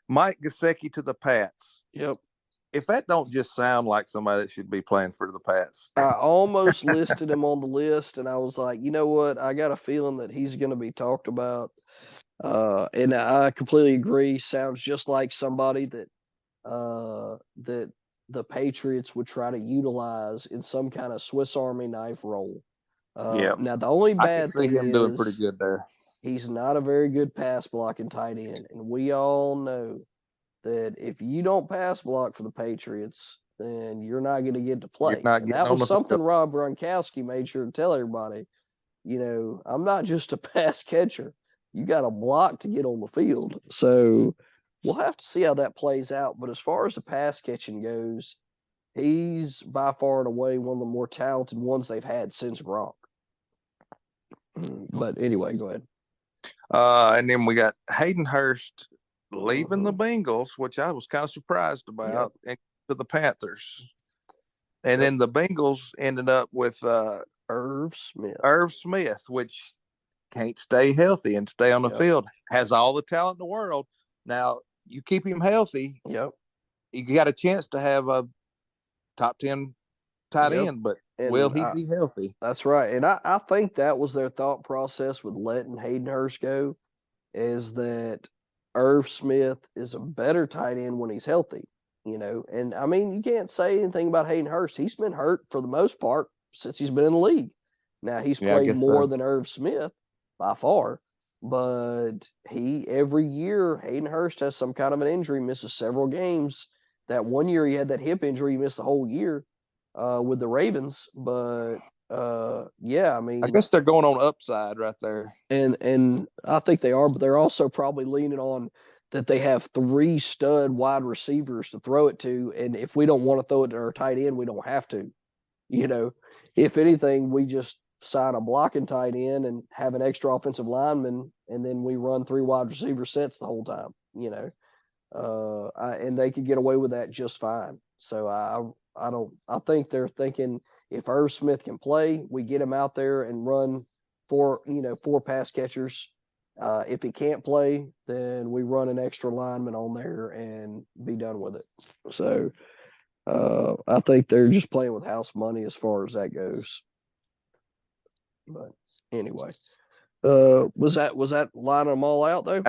Mike Gesicki to the Pats. Yep. If that don't just sound like somebody that should be playing for the Pats. I almost listed him on the list, and I was like, you know what? I got a feeling that he's going to be talked about. And I completely agree. Sounds just like somebody that the Patriots would try to utilize in some kind of Swiss Army knife role. Now the only I can bad see thing him is doing pretty good there. he's not a very good pass blocking tight end, and we all know that if you don't pass block for the Patriots, then you're not going to get to play. And that was something Rob Gronkowski made sure to tell everybody. I'm not just a pass catcher. You got to block to get on the field. So we'll have to see how that plays out. But as far as the pass catching goes, he's by far and away one of the more talented ones they've had since Gronk. But anyway, go ahead. And then we got Hayden Hurst leaving the Bengals, which I was kind of surprised about, and to the Panthers. And then the Bengals ended up with Irv Smith. Which can't stay healthy and stay on the field. Has all the talent in the world. Now, you keep him healthy. Yep. You got a chance to have a top 10 tight end, but will he be healthy? That's right. And I think that was their thought process with letting Hayden Hurst go, is that Irv Smith is a better tight end when he's healthy, And I mean, you can't say anything about Hayden Hurst. He's been hurt for the most part since he's been in the league. Now he's played more than Irv Smith by far, but every year Hayden Hurst has some kind of an injury, misses several games. That one year he had that hip injury, he missed the whole year with the Ravens. But I mean, I guess they're going on upside right there. And I think they are, but they're also probably leaning on that they have 3 stud wide receivers to throw it to. And if we don't want to throw it to our tight end, we don't have to. If anything, we just sign a blocking tight end and have an extra offensive lineman, and then we run 3 wide receiver sets the whole time, and they could get away with that just fine. So I think they're thinking if Irv Smith can play, we get him out there and run 4 pass catchers. If he can't play, then we run an extra lineman on there and be done with it. So I think they're just playing with house money as far as that goes. But anyway, was that lining them all out though?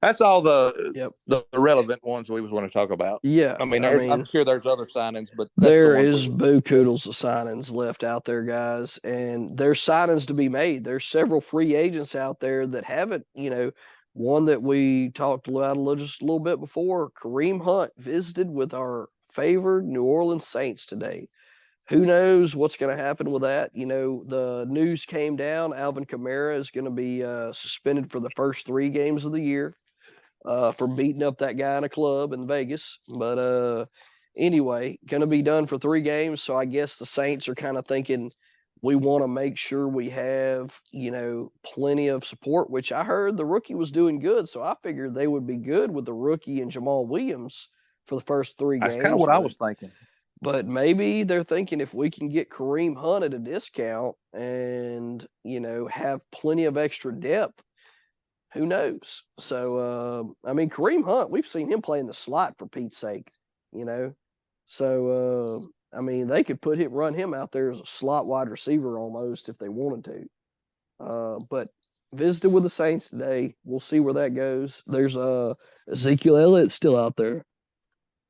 That's all the relevant ones we was want to talk about. Yeah, I mean, I'm sure there's other signings, but there is boo-koodles of signings left out there, guys, and there's signings to be made. There's several free agents out there that haven't, one that we talked about just a little bit before. Kareem Hunt visited with our favored New Orleans Saints today. Who knows what's going to happen with that? The news came down. Alvin Kamara is going to be suspended for the first 3 games of the year for beating up that guy in a club in Vegas. But anyway, going to be done for 3 games. So I guess the Saints are kind of thinking we want to make sure we have, plenty of support, which I heard the rookie was doing good. So I figured they would be good with the rookie and Jamal Williams for the first 3 games. That's kind of what I was thinking. But maybe they're thinking if we can get Kareem Hunt at a discount and, have plenty of extra depth, who knows? So, I mean, Kareem Hunt, we've seen him play in the slot for Pete's sake, So, I mean, they could run him out there as a slot wide receiver almost if they wanted to. But visited with the Saints today. We'll see where that goes. There's Ezekiel Elliott still out there.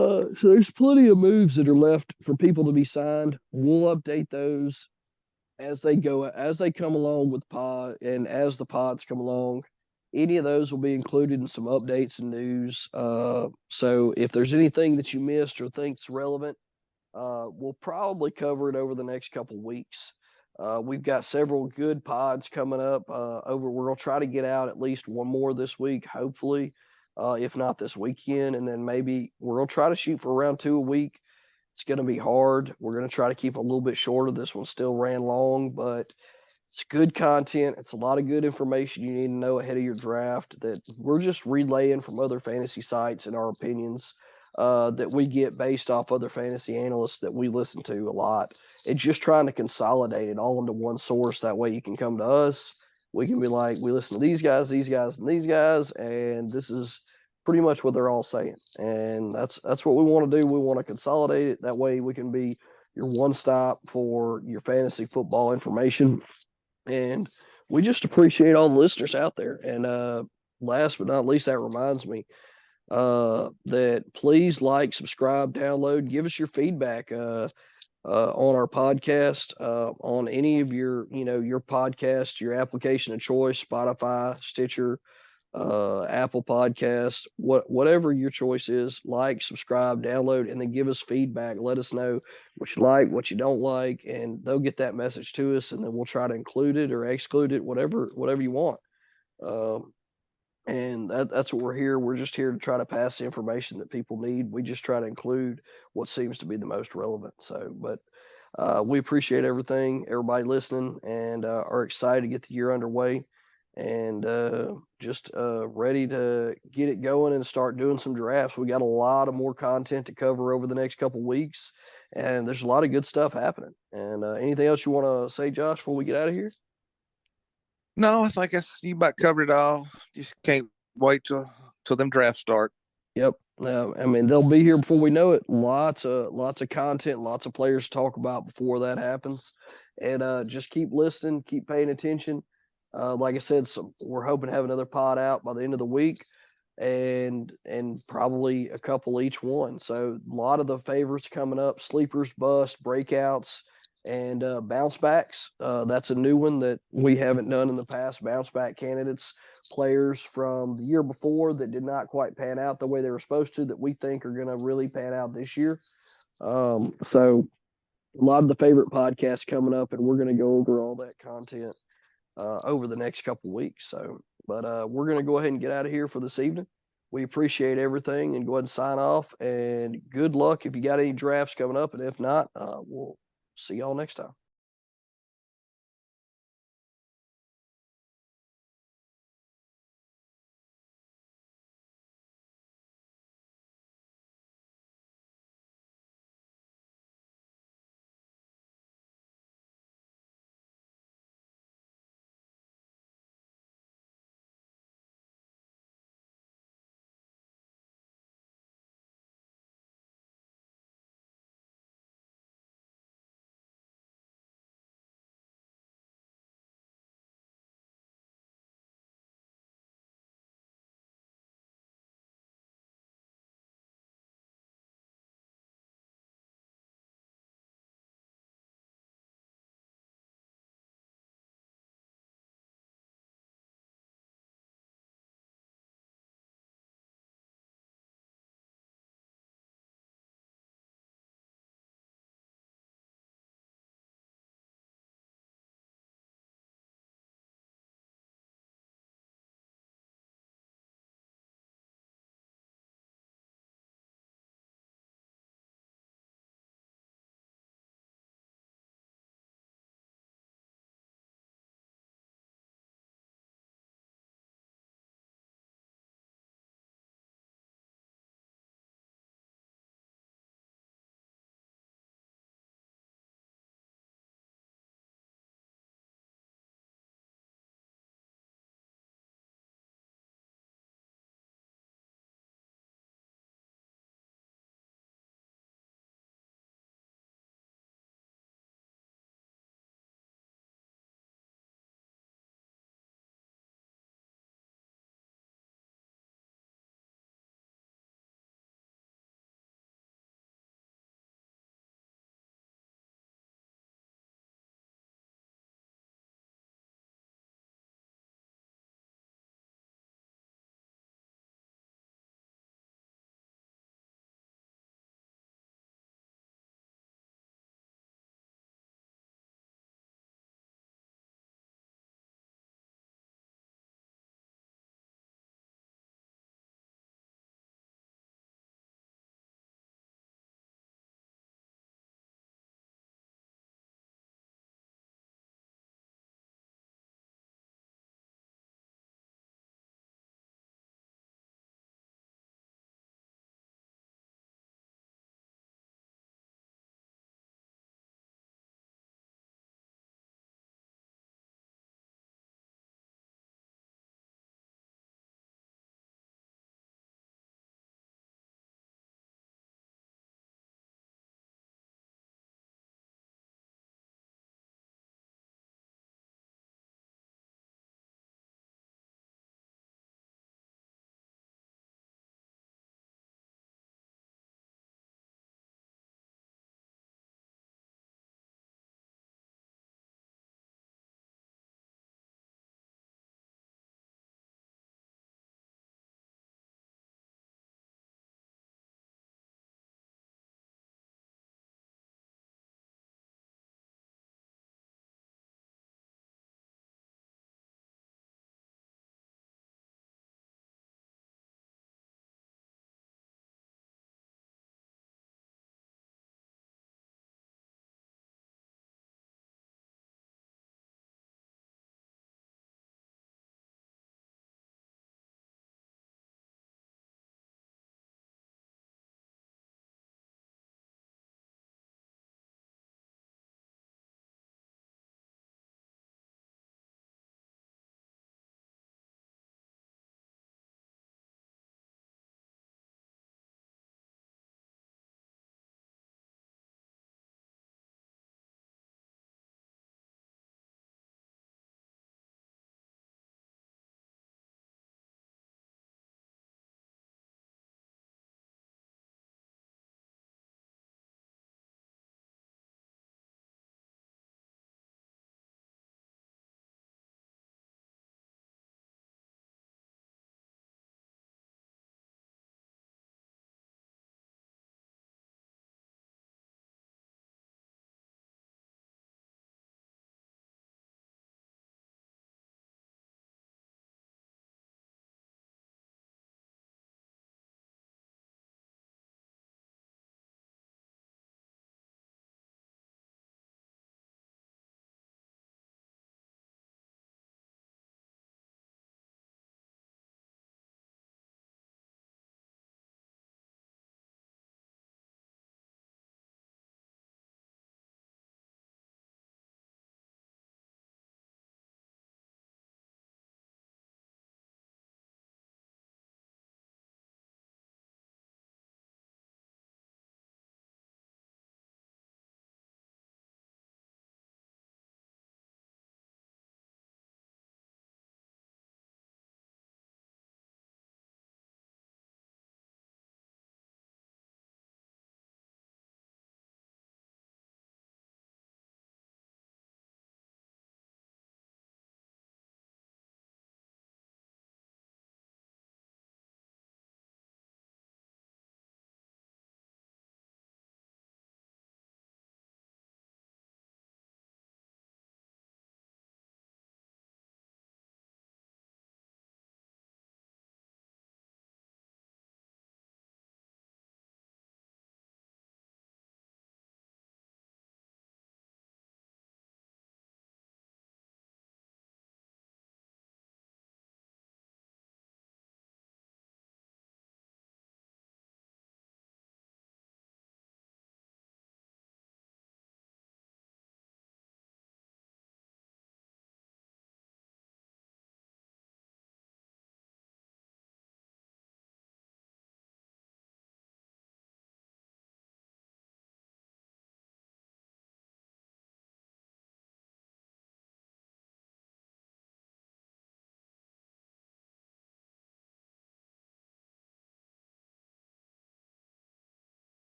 So there's plenty of moves that are left for people to be signed. We'll update those as they come along with pod, and as the pods come along. Any of those will be included in some updates and news. So if there's anything that you missed or think's relevant, we'll probably cover it over the next couple weeks. We've got several good pods coming up. We're gonna try to get out at least one more this week, hopefully. If not this weekend, and then maybe we're going to try to shoot for around 2 a week. It's going to be hard. We're going to try to keep a little bit shorter. This one still ran long, but It's good content. It's a lot of good information you need to know ahead of your draft that we're just relaying from other fantasy sites and our opinions that we get based off other fantasy analysts that we listen to a lot. It's just trying to consolidate it all into one source. That way you can come to us. We can be like, we listen to these guys, and these guys, and this is pretty much what they're all saying. And that's what we want to do. We want to consolidate it. That way we can be your one stop for your fantasy football information. And we just appreciate all the listeners out there. And last but not least, that reminds me that please like, subscribe, download, give us your feedback on our podcast, on any of your podcast, your application of choice, Spotify, Stitcher, Apple Podcasts, whatever your choice is. Like, subscribe, download, and then give us feedback. Let us know what you like, what you don't like, and they'll get that message to us, and then we'll try to include it or exclude it, whatever you want. And that's what we're here. We're just here to try to pass the information that people need. We just try to include what seems to be the most relevant. So, but we appreciate everybody listening, and are excited to get the year underway, and just ready to get it going and start doing some drafts. We got a lot of more content to cover over the next couple weeks, and there's a lot of good stuff happening. And anything else you want to say, Josh, before we get out of here? No, I think you about covered it all. Just can't wait till them drafts start. Yep. I mean, they'll be here before we know it. Lots of content, lots of players to talk about before that happens. And just keep listening, keep paying attention. Like I said, we're hoping to have another pod out by the end of the week, and probably a couple each one. So a lot of the favorites coming up: sleepers, bust, breakouts, and bounce backs. That's a new one that we haven't done in the past. Bounce back candidates, players from the year before that did not quite pan out the way they were supposed to, that we think are going to really pan out this year. So a lot of the favorite podcasts coming up, and we're going to go over all that content over the next couple weeks. So, but we're going to go ahead and get out of here for this evening. We appreciate everything, and go ahead and sign off, and good luck if you got any drafts coming up. And if not, we'll see y'all next time.